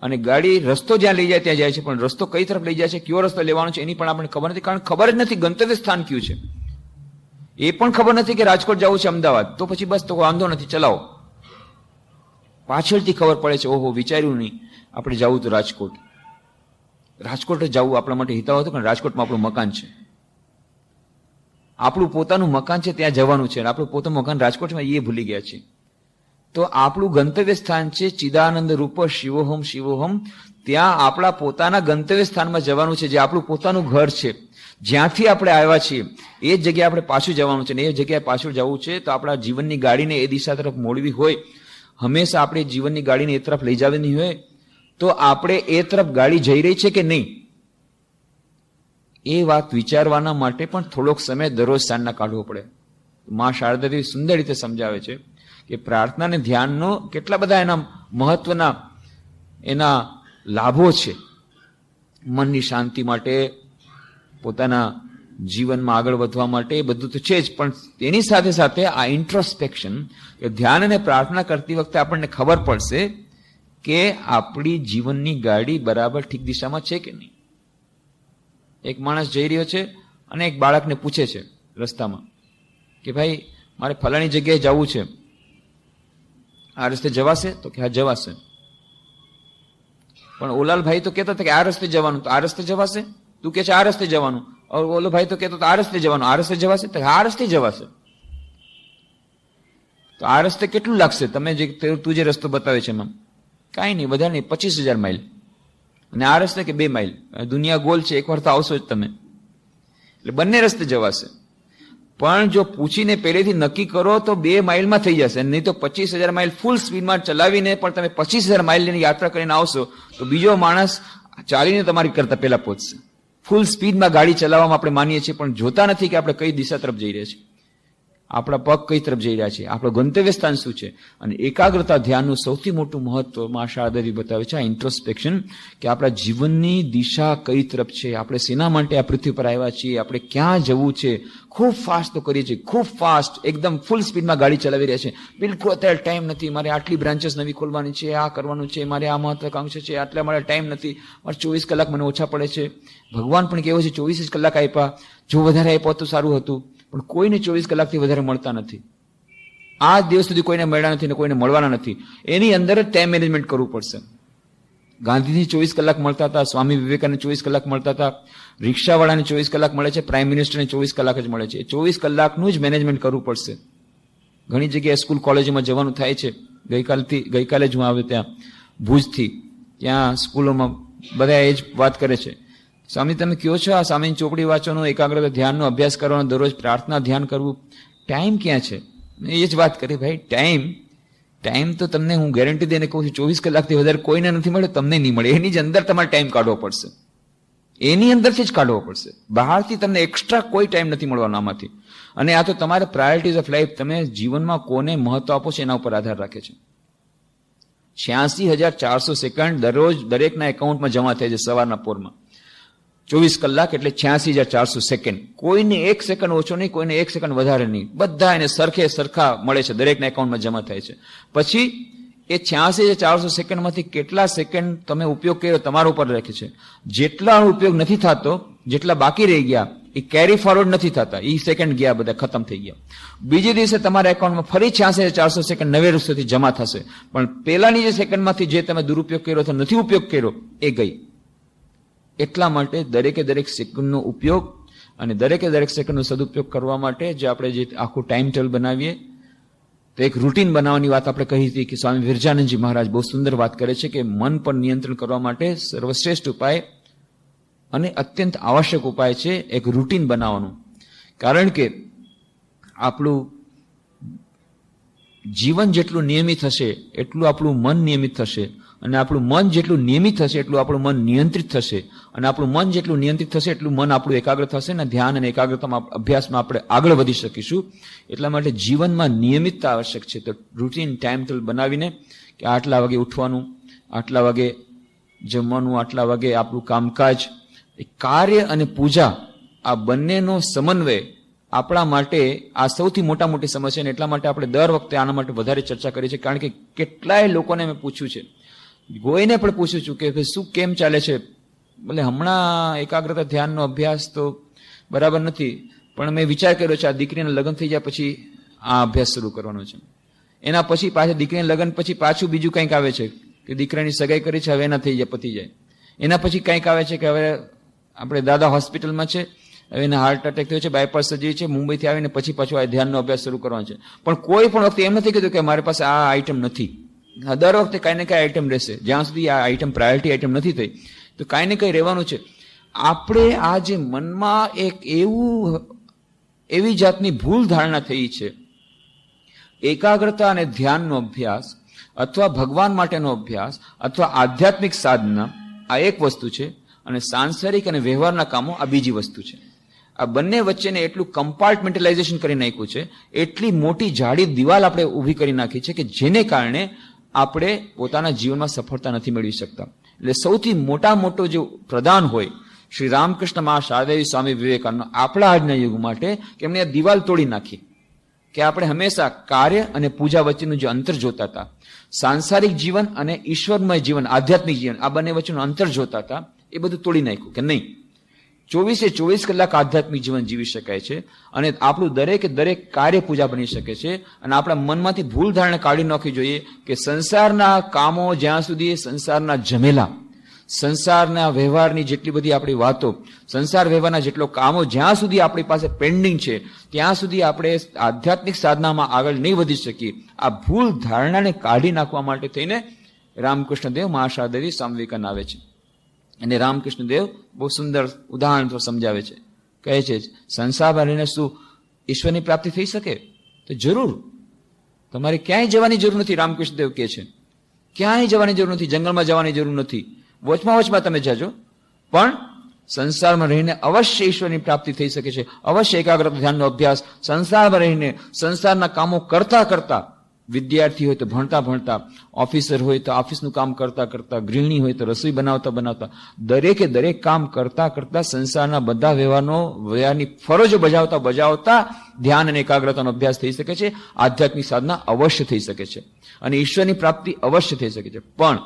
અને ગાડી રસ્તો જ્યાં લઈ જાય ત્યાં જાય છે, પણ રસ્તો કઈ તરફ લઈ જાય છે, કયો રસ્તો લેવાનો છે એની પણ આપણને ખબર નથી. કારણ ખબર જ નથી ગંતવ્ય સ્થાન કયું છે. એ પણ ખબર નથી કે રાજકોટ જવું છે અમદાવાદ, તો પછી બસ તો વાંધો નથી, ચલાવો. પાછળથી ખબર પડે છે, ઓહો વિચાર્યું નહીં આપણે જવું તો રાજકોટ. રાજકોટ જ જવું આપણા માટે હિતાવ હતું, પણ રાજકોટમાં આપણું મકાન છે, આપણું પોતાનું મકાન છે, ત્યાં જવાનું છે. આપણું પોતાનું મકાન રાજકોટમાં, એ ભૂલી ગયા છે. તો આપણું ગંતવ્ય સ્થાન છે ચિદાનંદ રૂપ શિવોહમ શિવોહમ. ત્યાં આપણા પોતાના ગંતવ્ય સ્થાનમાં જવાનું છે, જે આપણું પોતાનું ઘર છે, જ્યાંથી આપણે આવ્યા છીએ એ જ જગ્યાએ આપણે પાછું જવાનું છે. ને એ જગ્યાએ પાછું જવું છે તો આપણા જીવનની ગાડીને એ દિશા તરફ મોડવી હોય, હંમેશા આપણી જીવનની ગાડીને એ તરફ લઈ જવાની હોય, તો આપણે એ તરફ ગાડી જઈ રહી છે કે નહીં, એ વાત વિચારવાના માટે પણ થોડોક સમય દરરોજ સાંજના કાઢવો પડે. મા શારદા દેવી સુંદર રીતે સમજાવે છે કે પ્રાર્થના અને ધ્યાનનો કેટલા બધા એના મહત્વના એના લાભો છે. મનની શાંતિ માટે, પોતાના જીવનમાં આગળ વધવા માટે, એ બધું તો છે જ, પણ તેની સાથે સાથે આ ઇન્ટ્રોસ્પેક્શન, કે ધ્યાન અને પ્રાર્થના કરતી વખતે આપણને ખબર પડશે કે આપણી જીવનની ગાડી બરાબર ઠીક દિશામાં છે કે નહીં. એક માણસ જઈ રહ્યો છે અને એક બાળકને પૂછે છે રસ્તામાં કે ભાઈ મારે ફલાણી જગ્યાએ જવું છે, આ રસ્તે જવાશે? તો કે હા જવાશે. પણ ઓલાલ ભાઈ તો કહેતા હતા કે આ રસ્તે જવાનું, તો આ રસ્તે જવાશે? તું કે છે આ રસ્તે જવાનું. ઓલો ભાઈ તો કહેતો આ રસ્તે જવાનું, આ રસ્તે જવાશે? તો આ રસ્તે જવાશે. તો આ રસ્તે કેટલું લાગશે? તમે જે તું જે રસ્તો બતાવે છે એમાં કાંઈ નહીં, વધારે નહીં, 25,000 માઇલ. અને આ રસ્તે કે 2 માઇલ. દુનિયા ગોલ છે, એકવાર તો આવશો જ તમે. એટલે બંને રસ્તે જવાશે. પણ જો પૂછીને પહેલેથી નક્કી કરો તો 2 માઇલમાં થઈ જશે, નહીં તો 25,000 માઇલ ફૂલ સ્પીડમાં ચલાવીને પણ તમે 25,000 માઇલની યાત્રા કરીને આવશો તો બીજો માણસ ચાલીને તમારી કરતા પહેલા પહોંચશે. ફૂલ સ્પીડમાં ગાડી ચલાવવામાં આપણે માનીએ છીએ, પણ જોતા નથી કે આપણે કઈ દિશા તરફ જઈ રહ્યા છીએ, આપણા પગ કઈ તરફ જઈ રહ્યા છે, આપણું ગંતવ્ય સ્થાન શું છે. અને એકાગ્રતા ધ્યાનનું સૌથી મોટું મહત્વ મા શારદા દેવી બતાવે છે આ ઇન્ટ્રોસ્પેક્શન, કે આપણા જીવનની દિશા કઈ તરફ છે, આપણે શેના માટે આ પૃથ્વી પર આવ્યા છીએ, આપણે ક્યાં જવું છે. ખૂબ ફાસ્ટ તો કરીએ છીએ, ખૂબ ફાસ્ટ, એકદમ ફૂલ સ્પીડમાં ગાડી ચલાવી રહ્યા છે. બિલકુલ અત્યારે ટાઈમ નથી, મારે આટલી બ્રાન્ચેસ નવી ખોલવાની છે, આ કરવાનું છે, મારે આ મહત્વાકાંક્ષા છે, આટલા મારે ટાઈમ નથી, મારે 24 કલાક મને ઓછા પડે છે. ભગવાન પણ કેવો છે 24 કલાક આપ્યા, જો વધારે આપ્યા તો સારું હતું, પણ કોઈને 24 કલાકથી વધારે મળતા નથી. આ દિવસ સુધી કોઈને મળ્યા નથી ને કોઈને મળવાના નથી. એની અંદર જ ટાઈમ મેનેજમેન્ટ કરવું પડશે. ગાંધીજી 24 કલાક મળતા હતા, સ્વામી વિવેકાનંદ 24 કલાક મળતા હતા, રિક્ષાવાળાને 24 કલાક મળે છે, પ્રાઇમ મિનિસ્ટરને 24 કલાક જ મળે છે. 24 કલાકનું જ મેનેજમેન્ટ કરવું પડશે. ઘણી જગ્યાએ સ્કૂલ કોલેજમાં જવાનું થાય છે. ગઈકાલે જ હું આવ્યો ત્યાં ભુજથી, ત્યાં સ્કૂલોમાં બધા એ જ વાત કરે છે, સ્વામી તમે કહો છો આ સ્વામીની ચોપડી વાંચવાનું, એકાગ્રતા ધ્યાનનો અભ્યાસ કરવાનો, દરરોજ પ્રાર્થના ધ્યાન કરવું, ટાઈમ ક્યાં છે? એ જ વાત કરી, ભાઈ ટાઈમ તો તમને હું ગેરંટી દઈને કહું છું 24 કલાકથી વધારે કોઈને નથી મળે, તમને નહીં મળે. એની જ અંદર તમારે ટાઈમ કાઢવો પડશે, એની અંદરથી જ કાઢવો પડશે. બહારથી તમને એક્સ્ટ્રા કોઈ ટાઈમ નથી મળવાનો આમાંથી. અને આ તો તમારે પ્રાયોરિટીઝ ઓફ લાઈફ, તમે જીવનમાં કોને મહત્વ આપો છો એના ઉપર આધાર રાખે છે. 86,400 સેકન્ડ દરરોજ દરેકના એકાઉન્ટમાં જમા થાય છે સવારના પોરમાં. 24 કલાક એટલે 86,400 સેકન્ડ. કોઈને 1 સેકન્ડ ઓછો નહીં, કોઈને 1 સેકન્ડ વધારે નહીં, બધા એને સરખા મળે છે, દરેકના એકાઉન્ટમાં જમા થાય છે. પછી એ 86,400 સેકન્ડમાંથી કેટલા સેકન્ડ તમે ઉપયોગ કર્યો તમારા ઉપર રાખે છે. જેટલા ઉપયોગ નથી થતો, જેટલા બાકી રહી ગયા એ કેરી ફોરવર્ડ નથી થતા, એ સેકન્ડ ગયા, બધા ખતમ થઈ ગયા. બીજે દિવસે તમારા એકાઉન્ટમાં ફરી 86,400 સેકન્ડ નવે રસ્તેથી જમા થશે, પણ પેલાની જે સેકન્ડમાંથી જે તમે દુરુપયોગ કર્યો અથવા નથી ઉપયોગ કર્યો એ ગઈ. એટલા માટે દરેકે દરેક સેકન્ડનો ઉપયોગ અને દરેકે દરેક સેકન્ડનો સદુપયોગ કરવા માટે જે આપણે જે આખું ટાઈમ ટેબલ બનાવીએ, તો એક રૂટીન બનાવવાની વાત આપણે કહી હતી કે સ્વામી વિરજાનંદજી મહારાજ બહુ સુંદર વાત કરે છે કે મન પર નિયંત્રણ કરવા માટે સર્વશ્રેષ્ઠ ઉપાય અને અત્યંત આવશ્યક ઉપાય છે એક રૂટીન બનાવવાનું. કારણ કે આપણું જીવન જેટલું નિયમિત હશે એટલું આપણું મન નિયમિત થશે, અને આપણું મન જેટલું નિયમિત થશે એટલું આપણું મન નિયંત્રિત થશે, અને આપણું મન જેટલું નિયંત્રિત થશે એટલું મન આપણું એકાગ્ર થશે, અને ધ્યાન અને એકાગ્રતામાં અભ્યાસમાં આપણે આગળ વધી શકીશું. એટલા માટે જીવનમાં નિયમિતતા આવશ્યક છે. તો રૂટીન ટાઈમ ટેબલ બનાવીને કે આટલા વાગે ઉઠવાનું, આટલા વાગે જમવાનું, આટલા વાગે આપણું કામકાજ, કાર્ય અને પૂજા આ બંનેનો સમન્વય આપણા માટે આ સૌથી મોટી સમસ્યા છે. એટલા માટે આપણે દર વખતે આના માટે વધારે ચર્ચા કરીએ છીએ. કારણ કે કેટલાય લોકોને મેં પૂછ્યું છે, કોઈને પણ પૂછ્યું છું કે શું કેમ ચાલે છે, ભલે હમણાં એકાગ્રતા ધ્યાનનો અભ્યાસ તો બરાબર નથી, પણ મેં વિચાર કર્યો છે આ દીકરીના લગ્ન થઈ જાય પછી આ અભ્યાસ શરૂ કરવાનો છે. એના પછી પાછા દીકરીના લગ્ન પછી પાછું બીજું કંઈક આવે છે કે દીકરાની સગાઈ કરી છે, હવે એના થઈ જાય, પતી જાય. એના પછી કંઈક આવે છે કે હવે આપણે દાદા હોસ્પિટલમાં છે, હવે એને હાર્ટ એટેક થયો છે, બાયપાસ સર્જરી છે, મુંબઈથી આવીને પછી પાછો આ ધ્યાનનો અભ્યાસ શરૂ કરવાનો છે. પણ કોઈ પણ વખતે એમ નથી કીધું કે મારી પાસે આ આઈટમ નથી. દર વખતે કાંઈ ને કાંઈ આઈટમ રહેશે. જ્યાં સુધી આ આઈટમ પ્રાયોરિટી આઈટમ નથી થઈ તો કાંઈ ને કંઈ રહેવાનું છે. આપણે આ જે મનમાં એક એવી જાતની ભૂલ ધારણા થઈ છે, એકાગ્રતા અને ધ્યાનનો અભ્યાસ અથવા ભગવાન માટેનો અભ્યાસ અથવા આધ્યાત્મિક સાધના આ એક વસ્તુ છે, અને સાંસારિક અને વ્યવહારના કામો આ બીજી વસ્તુ છે. આ બંને વચ્ચેને એટલું કમ્પાર્ટમેન્ટલાઇઝેશન કરી નાખ્યું છે, એટલી મોટી જાડી દિવાલ આપણે ઊભી કરી નાખી છે કે જેને કારણે આપણે પોતાના જીવનમાં સફળતા નથી મેળવી શકતા. એટલે સૌથી મોટો જે પ્રદાન હોય શ્રી રામકૃષ્ણ મહા શારદેય સ્વામી વિવેકાનંદ આપણા આજના યુગ માટે કે એમણે આ દિવાલ તોડી નાખી કે આપણે હંમેશા કાર્ય અને પૂજા વચ્ચેનું જે અંતર જોતા હતા, સાંસારિક જીવન અને ઈશ્વરમય જીવન, આધ્યાત્મિક જીવન, આ બંને વચ્ચેનું અંતર જોતા હતા, એ બધું તોડી નાખ્યું કે નહીં, 24 કલાક આધ્યાત્મિક જીવન જીવી શકાય છે, અને આપણું દરેક કાર્ય પૂજા બની શકે છે. અને આપણા મનમાંથી ભૂલ ધારણા કાઢી નાખવી જોઈએ કે સંસારના કામો જ્યાં સુધી, સંસારના ઝમેલા, સંસારના વ્યવહારની જેટલી બધી આપણી વાતો, સંસાર વ્યવહારના જેટલો કામો જ્યાં સુધી આપણી પાસે પેન્ડિંગ છે ત્યાં સુધી આપણે આધ્યાત્મિક સાધનામાં આગળ નહીં વધી શકીએ. આ ભૂલ ધારણાને કાઢી નાખવા માટે થઈને રામકૃષ્ણદેવ મહાશારદેવી સ્વામી વિવેકાનંદ આવે છે. અને રામકૃષ્ણદેવ બહુ સુંદર ઉદાહરણ સમજાવે છે, કહે છે સંસારમાં રહીને શું ઈશ્વરની પ્રાપ્તિ થઈ શકે? તો જરૂર, તમારે ક્યાંય જવાની જરૂર નથી. રામકૃષ્ણદેવ કહે છે ક્યાંય જવાની જરૂર નથી, જંગલમાં જવાની જરૂર નથી, વચમાં તમે જાજો, પણ સંસારમાં રહીને અવશ્ય ઈશ્વરની પ્રાપ્તિ થઈ શકે છે. અવશ્ય એકાગ્રતા ધ્યાનનો અભ્યાસ સંસારમાં રહીને, સંસારના કામો કરતા કરતા, વિદ્યાર્થી હોય તો ભણતા ભણતા, ઓફિસર હોય તો ઓફિસનું કામ કરતા કરતા, ગૃહિણી હોય તો રસોઈ બનાવતા બનાવતા, દરેક કામ કરતા કરતા સંસારના બધા વ્યવહારની ફરજો બજાવતા ધ્યાન અને એકાગ્રતાનો અભ્યાસ થઈ શકે છે. આધ્યાત્મિક સાધના અવશ્ય થઈ શકે છે અને ઈશ્વરની પ્રાપ્તિ અવશ્ય થઈ શકે છે. પણ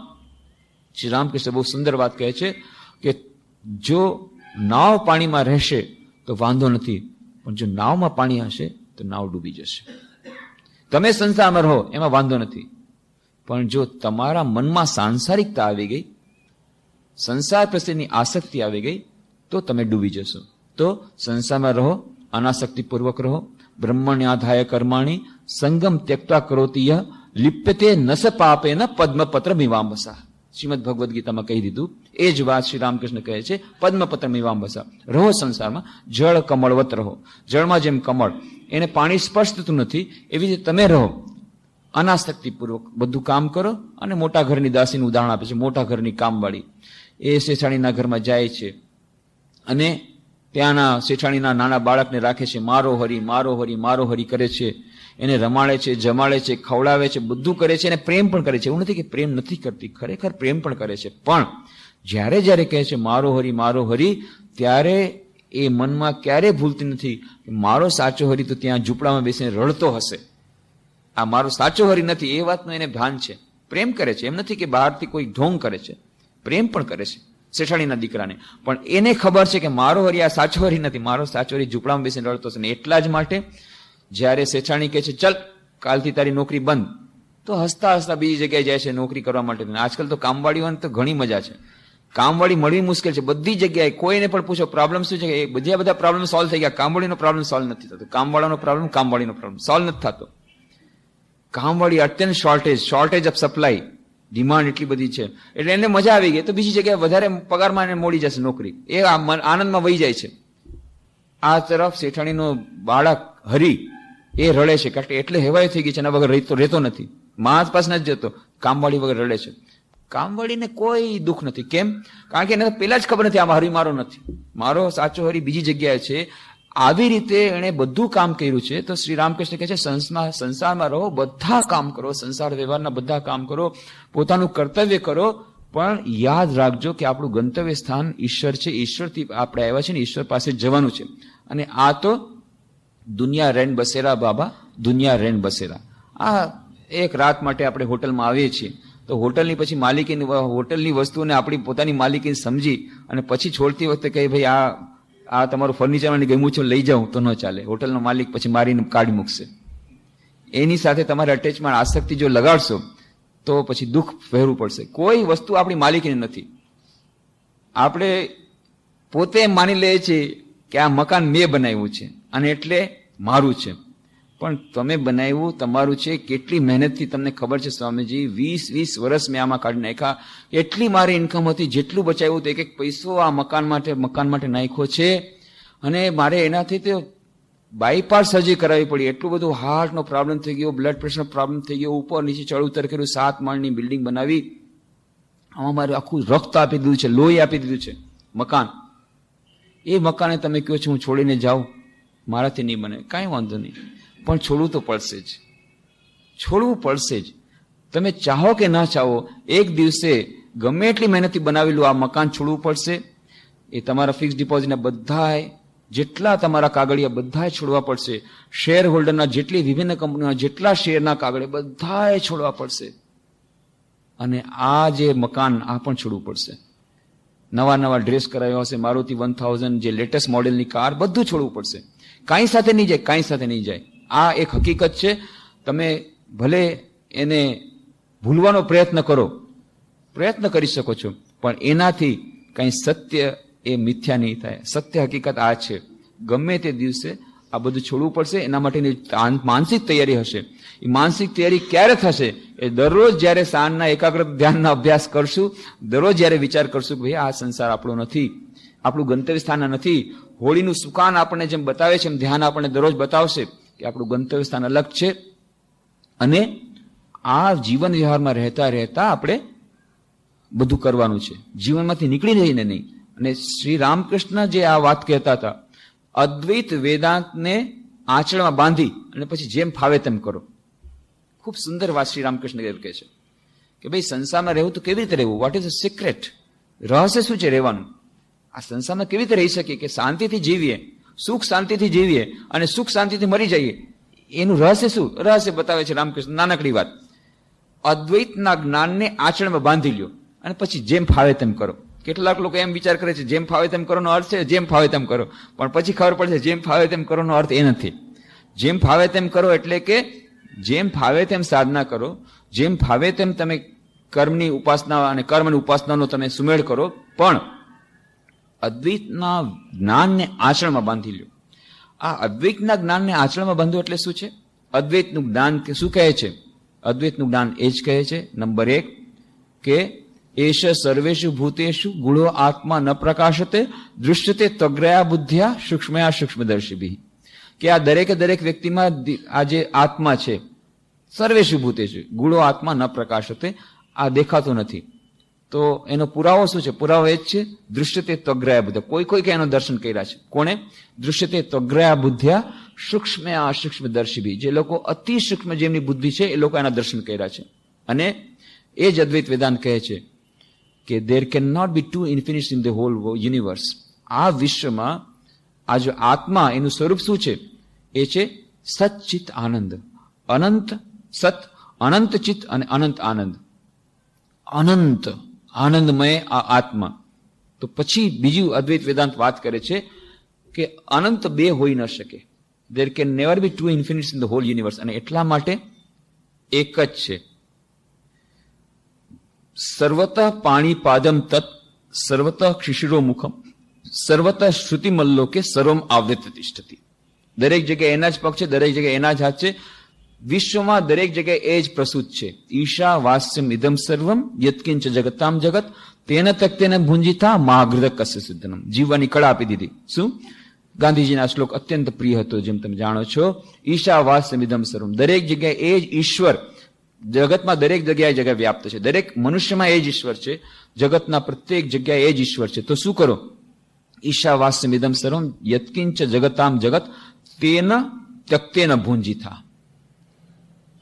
શ્રી રામકૃષ્ણ બહુ સુંદર વાત કહે છે કે જો નાવ પાણીમાં રહેશે તો વાંધો નથી, પણ જો નાવમાં પાણી હશે તો નાવ ડૂબી જશે. તમે સંસારમાં રહો એમાં વાંધો નથી, પણ જો તમારા મનમાં સાંસારિકતા આવી ગઈ, સંસાર પ્રત્યેની આસક્તિ આવી ગઈ, તો તમે ડૂબી જશો. તો સંસારમાં રહો, અનાસક્તિપૂર્વક રહો. બ્રહ્મણ્યાધાય કર્માણી સંગમ ત્યક્તા કરોતિ યહ લિપ્યતે નસ પાપેન પદ્મપત્ર મીમાંબસા. શ્રીમદ ભગવદ્ ગીતામાં કહી દીધું એ જ વાત શ્રી રામકૃષ્ણ કહે છે, પદ્મપત્ર મીમાંબસા. રહો સંસારમાં, જળ કમળવત રહો. જળમાં જેમ કમળ એને પાણી સ્પર્શતું નથી, એવી રીતે તમે રહો, અનાસક્તિપૂર્વક બધું કામ કરો. અને મોટા ઘરની દાસીનું ઉદાહરણ આપે છે. મોટા ઘરની કામવાળી એ શેઠાણીના ઘરમાં જાય છે અને ત્યાંના શેઠાણીના નાના બાળકને રાખે છે, મારો હરી મારો હરી મારો હરી કરે છે, એને રમાડે છે, જમાડે છે, ખવડાવે છે, બધું કરે છે, અને પ્રેમ પણ કરે છે. એવું નથી કે પ્રેમ નથી કરતી, ખરેખર પ્રેમ પણ કરે છે. પણ જ્યારે કહે છે મારો હરી, ત્યારે એ મનમાં ક્યારે ભૂલતી નથી કે મારો સાચો હરી તો ત્યાં ઝૂંપડામાં બેસીને રડતો હશે, આ મારો સાચો હરી નથી. એ વાતનું એને ભાન છે. પ્રેમ કરે છે, એમ નથી કે બહારથી કોઈ ઢોંગ કરે છે, પ્રેમ પણ કરે છે શેઠાણીના દીકરાને. પણ એને ખબર છે કે મારો હરી આ સાચો હરી નથી, મારો સાચો હરી ઝૂંપડામાં બેસીને રડતો હશે. ને એટલા જ માટે જ્યારે શેઠાણી કહે છે ચલ કાલથી તારી નોકરી બંધ, તો હસતા હસતા બીજી જગ્યાએ જાય છે નોકરી કરવા માટે. આજકાલ તો કામવાળીઓને તો ઘણી મજા છે, કામવાળી મળવી મુશ્કેલ છે બધી જગ્યાએ. કોઈને પણ પૂછો પ્રોબ્લેમ શું છે, એ બધા પ્રોબ્લેમ સોલ્વ થઈ ગયા, કામવાળીનો પ્રોબ્લેમ સોલ્વ નથી થતો. કામવાળાનો પ્રોબ્લેમ સોલ્વ નથી થતો. કામવાળી અત્યંત શોર્ટેજ ઓફ સપ્લાય, ડિમાન્ડ એટલી બધી છે એટલે એને મજા આવી ગઈ તો બીજી જગ્યાએ વધારે પગારમાં એને મળી જશે નોકરી, એ આનંદમાં વહી જાય છે. આ તરફ શેઠાણીનો બાળક હરી એ રડે છે કારણ કે એટલે હેવાય થઈ ગઈ છે, એના વગર રહેતો નથી, માં પાસે નથી જતો, કામવાળી વગર રડે છે. કામવાળીને કોઈ દુઃખ નથી. કેમ? કારણ કે એને પેલા જ ખબર નથી આમાં હરી મારો નથી, મારો સાચો હરી બીજી જગ્યાએ છે. આવી રીતે એણે બધું કામ કર્યું છે. તો શ્રી રામકૃષ્ણ કહે છે સંસારમાં રહો, બધા કામ કરો, સંસાર વ્યવહારના બધા કામ કરો, પોતાનું કર્તવ્ય કરો, પણ યાદ રાખજો કે આપણું ગંતવ્ય સ્થાન ઈશ્વર છે, ઈશ્વરથી આપણે આવ્યા છે ને ઈશ્વર પાસે જવાનું છે. અને આ તો દુનિયા રેન બસેરા બાબા, દુનિયા રેન બસેરા. આ એક રાત માટે આપણે હોટલમાં આવીએ છીએ તો હોટલની પછી માલિકીની, હોટલની વસ્તુને આપણી પોતાની માલિકીને સમજી અને પછી છોડતી વખતે કહે ભાઈ આ તમારું ફર્નિચર મને ગમ્યું છે લઈ જાઉં તો ન ચાલે. હોટલનો માલિક પછી મારીને કાઢી મૂકશે. એની સાથે તમારે અટેચમેન્ટ, આસક્તિ જો લગાડશો તો પછી દુઃખ વહેરું પડશે. કોઈ વસ્તુ આપણી માલિકીની નથી. આપણે પોતે એમ માની લઈએ છીએ કે આ મકાન મેં બનાવ્યું છે અને એટલે મારું છે, પણ તમે બનાવ્યું તમારું છે. કેટલી મહેનતથી તમને ખબર છે સ્વામીજી, 20 વર્ષ મેં આમાં કાઢી નાખ્યા, એટલી મારી ઇન્કમ હતી, જેટલું બચાવ્યું એક એક પૈસો આ મકાન માટે નાખ્યો છે. અને મારે એનાથી તો બાયપાસ સર્જરી કરાવવી પડી, એટલું બધું હાર્ટનો પ્રોબ્લેમ થઈ ગયો, બ્લડ પ્રેશરનો પ્રોબ્લેમ થઈ ગયો, ઉપર નીચે ચડ ઉતર કર્યું, 7 માળની બિલ્ડિંગ બનાવી, આમાં મારે આખું રક્ત આપી દીધું છે, લોહી આપી દીધું છે મકાન. એ મકાને તમે કહો છો હું છોડીને જાઉં, મારાથી નહીં બને, કાંઈ વાંધો નહીં, પણ છોડવું તો પડશે જ, છોડવું પડશે જ. તમે ચાહો કે ના ચાહો, એક દિવસે ગમે એટલી મહેનતથી બનાવેલું આ મકાન છોડવું પડશે. એ તમારા ફિક્સ ડિપોઝિટના બધાય જેટલા તમારા કાગળિયા બધાય છોડવા પડશે. શેર હોલ્ડરના જેટલી વિભિન્ન કંપનીઓના જેટલા શેરના કાગળિયા બધાય છોડવા પડશે. અને આ જે મકાન આ પણ છોડવું પડશે. નવા ડ્રેસ કરાવ્યો હશે, મારુતિ 1000 જે લેટેસ્ટ મોડેલની કાર, બધું છોડવું પડશે. કાંઈ સાથે નહીં જાય, કાંઈ સાથે નહીં જાય. આ એક હકીકત છે. તમે ભલે એને ભૂલવાનો પ્રયત્ન કરી શકો છો, પણ એનાથી કંઈ સત્ય એ મિથ્યા નહીં થાય. સત્ય હકીકત આ છે, ગમે તે દિવસે આ બધું છોડવું પડશે. એના માટેની માનસિક તૈયારી હશે. એ માનસિક તૈયારી ક્યારે થશે? એ દરરોજ જ્યારે સાંજના એકાગ્ર ધ્યાનના અભ્યાસ કરશું, દરરોજ જ્યારે વિચાર કરશું કે ભાઈ આ સંસાર આપણો નથી, આપણું ગંતવ્ય સ્થાન નથી. હોળીનું સુકાન આપણને જેમ બતાવે છે એમ ધ્યાન આપણને દરરોજ બતાવશે કે આપણું ગંતવ્ય સ્થાન અલગ છે. અને આ જીવન વ્યવહારમાં રહેતા રહેતા આપણે બધું કરવાનું છે, જીવનમાંથી નીકળી જઈને નહીં. અને શ્રી રામકૃષ્ણ જે આ વાત કહેતા હતા, અદ્વૈત વેદાંતને આંચળમાં બાંધી અને પછી જેમ ફાવે તેમ કરો. ખૂબ સુંદર વાત શ્રી રામકૃષ્ણ કહે છે કે ભાઈ સંસારમાં રહેવું તો કેવી રીતે રહેવું? What is the secret? રહસ્ય શું છે રહેવાનું? આ સંસારમાં કેવી રીતે રહી શકીએ કે શાંતિથી જીવીએ, સુખ શાંતિથી જીવીએ અને સુખ શાંતિથી મરી જઈએ? એનું રહસ્ય શું? રહસ્ય બતાવે છે રામકૃષ્ણ. નાનકડી વાત, અદ્વૈતના જ્ઞાનને આંચળમાં બાંધી લ્યો અને પછી જેમ ફાવે તેમ કરો. કેટલાક લોકો એમ વિચાર કરે છે જેમ ફાવે તેમ કરવાનો અર્થ છે જેમ ફાવે તેમ કરો, પણ પછી ખબર પડશે જેમ ફાવે તેમ કરવાનો અર્થ એ નથી. જેમ ફાવે તેમ કરો એટલે કે જેમ ફાવે તેમ સાધના કરો, જેમ ફાવે તેમ તમે કર્મની ઉપાસના અને કર્મ અને ઉપાસનાનો તમે સુમેળ કરો, પણ અદ્વૈતના જ્ઞાનને આચરણમાં બાંધી લ્યો. આ અદ્વૈતના જ્ઞાનને આચરણમાં બાંધવું એટલે શું છે? અદ્વૈતનું જ્ઞાન શું કહે છે? અદ્વૈતનું જ્ઞાન એ જ કહે છે, નંબર 1 કે એશ સર્વેષુ ભૂતેષુ ગુણો આત્મા ન પ્રકાશતે દૃશ્યતે ત્વગ્રયા બુદ્ધ્યા સૂક્ષ્મયા સૂક્ષ્મદર્શિભિ. કે આ દરેક વ્યક્તિમાં આ જે આત્મા છે, સર્વેષુ ભૂતેષુ ગુણો આત્મા ન પ્રકાશતે, આ દેખાતો નથી. તો એનો પુરાવો શું છે? પુરાવો એ જ છે દૃશ્યતે ત્વગ્રયા બુદ્ધ્યા. કોઈ કે એનો દર્શન કર્યા છે. કોણે? દૃશ્યતે ત્વગ્રયા બુદ્ધ્યા સૂક્ષ્મયા સૂક્ષ્મદર્શિભિ. જે લોકો અતિ સૂક્ષ્મ જેમની બુદ્ધિ છે એ લોકો એના દર્શન કર્યા છે. અને એ જ અદ્વૈત વેદાંત કહે છે કે there cannot be two infinities in the whole universe. આ વિશ્વમાં આ જો આત્મા એનું સ્વરૂપ શું છે? એ છે સચ્ચિત આનંદ, અનંત સત, અનંત ચિત્ત અને અનંત આનંદ. અનંત આનંદમય આ આત્મા. તો પછી બીજું અદ્વૈત વેદાંત વાત કરે છે કે અનંત બે હોઈ ન શકે. there can never be two infinities in the whole universe. અને એટલા માટે એક જ છે. સર્વતઃ પાણી પાદમ તત્ સર્વતઃ શિશિરો મુખમ સર્વતઃ શ્રુતિમલ્લોકે સર્વમ આવૃત્ય તિષ્ઠતિ. દરેક જગ્યાએ એના જ પગ છે, દરેક જગ્યાએ એના જ હાથ છે. વિશ્વમાં દરેક જગ્યાએ એ જ પ્રસૂત છે. ઈશા વાસ્યમ ઇદમ સર્વમ યત્કિંચ જગતામ જગત તેન તક્તેન ભુંજિતા મહાગૃહ કસ્ય સિદ્ધનમ. જીવવાની કળા આપી દીધી. શું? ગાંધીજીના શ્લોક અત્યંત પ્રિય હતો, જેમ તમે જાણો છો. ઈશા વાસ્યમ ઇદમ સર્વમ, દરેક જગ્યાએ એ જ ઈશ્વર, જગતમાં દરેક જગ્યાએ વ્યાપ્ત છે. દરેક મનુષ્યમાં એ જ ઈશ્વર છે, જગતના પ્રત્યેક જગ્યાએ એ જ ઈશ્વર છે. તો શું કરો? ઈશા વાસ્યમ ઇદમ સર્વમ યત્કિંચ જગતામ જગત તેન તક્તેન ભુંજિતા.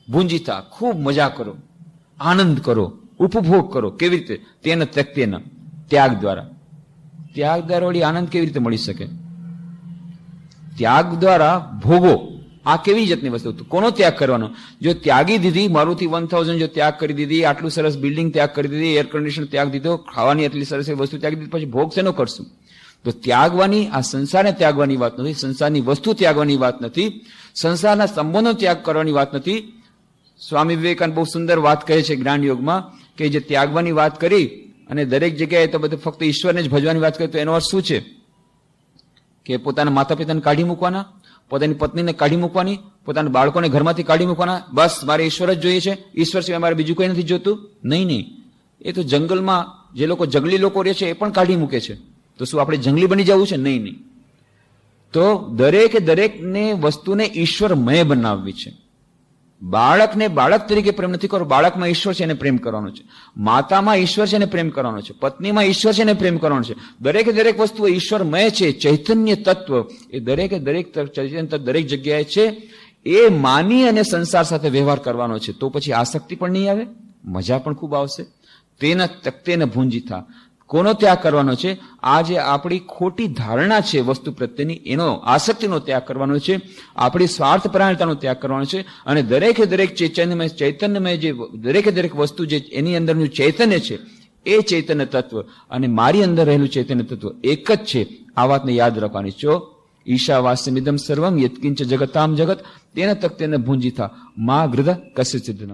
ભુંજિતા, ખૂબ મજા કરો, આનંદ કરો, ઉપભોગ કરો. કેવી રીતે? તેન તક્તેન, ત્યાગ દ્વારા. ત્યાગ દ્વારા વળી આનંદ કેવી રીતે મળી શકે? ત્યાગ દ્વારા ભોગો. આ કેવી જાતની વસ્તુ? કોનો ત્યાગ કરવાનો? જો ત્યાગી દીધી, મારુતિ 1000 જો ત્યાગ કરી દીધી, આટલું સરસ બિલ્ડિંગ ત્યાગ કરી દીધી, એર કન્ડિશન ત્યાગ દીધો, ખાવાની એટલી સરસ વસ્તુ ત્યાગ દીધી, પછી ભોગ શેનો કરશું? તો ત્યાગવાની, આ સંસારને ત્યાગવાની વાત નથી, સંસારની વસ્તુ ત્યાગવાની વાત નથી, સંસારના સંબંધો ત્યાગ કરવાની વાત નથી. સ્વામી વિવેકાનંદ બહુ સુંદર વાત કહે છે જ્ઞાન યોગમાં, કે જે ત્યાગવાની વાત કરી અને દરેક જગ્યાએ તો બધું ફક્ત ઈશ્વરને જ ભજવાની વાત કરી, તો એનો અર્થ શું છે? કે પોતાના માતા પિતાને કાઢી મૂકવાના, પોતાની પત્નીને કાઢી મૂકવાની, પોતાના બાળકોને ઘરમાંથી કાઢી મૂકવાના, બસ મારે ઈશ્વર જ જોઈએ છે, ઈશ્વર સિવાય મારે બીજું કોઈ નથી જોતું? નહીં. એ તો જંગલમાં જે લોકો જંગલી લોકો રહે છે એ પણ કાઢી મૂકે છે. તો શું આપણે જંગલી બની જવું છે? નહીં. તો દરેકને વસ્તુને ઈશ્વરમય બનાવવી છે. બાળકને બાળક તરીકે પ્રેમ નથી કરવો, બાળકમાં ઈશ્વર છે એને પ્રેમ કરવાનો છે, માતામાં ઈશ્વર છે એને પ્રેમ કરવાનો છે, પત્નીમાં ઈશ્વર છે એને પ્રેમ કરવાનો છે. દરેક વસ્તુ ઈશ્વરમય છે. ચૈતન્ય તત્વ એ દરેક ચૈતન્ય તત્વ દરેક જગ્યાએ છે. એ માની અને સંસાર સાથે વ્યવહાર કરવાનો છે. તો પછી આસક્તિ પણ નહીં આવે, મજા પણ ખૂબ આવશે. તેના તક્તેન ભુંજિતા. કોનો ત્યાગ કરવાનો છે? આ જે આપણી ખોટી ધારણા છે વસ્તુ પ્રત્યેની, એનો આસક્તિનો ત્યાગ કરવાનો છે, આપણી સ્વાર્થપરાયણતાનો ત્યાગ કરવાનો છે. અને દરેક ચૈતન્યમય જે દરેક વસ્તુ જે એની અંદરનું ચૈતન્ય છે, એ ચૈતન્ય તત્વ અને મારી અંદર રહેલું ચૈતન્ય તત્વ એક જ છે. આ વાતને યાદ રાખવાની છો. ઈશા વાસ્યમિદમ સર્વમ યત્કિંચ જગતામ જગત તેન તક્તેન ભુંજિતા મા ગૃહ કસ્ય સિદ્ધનમ.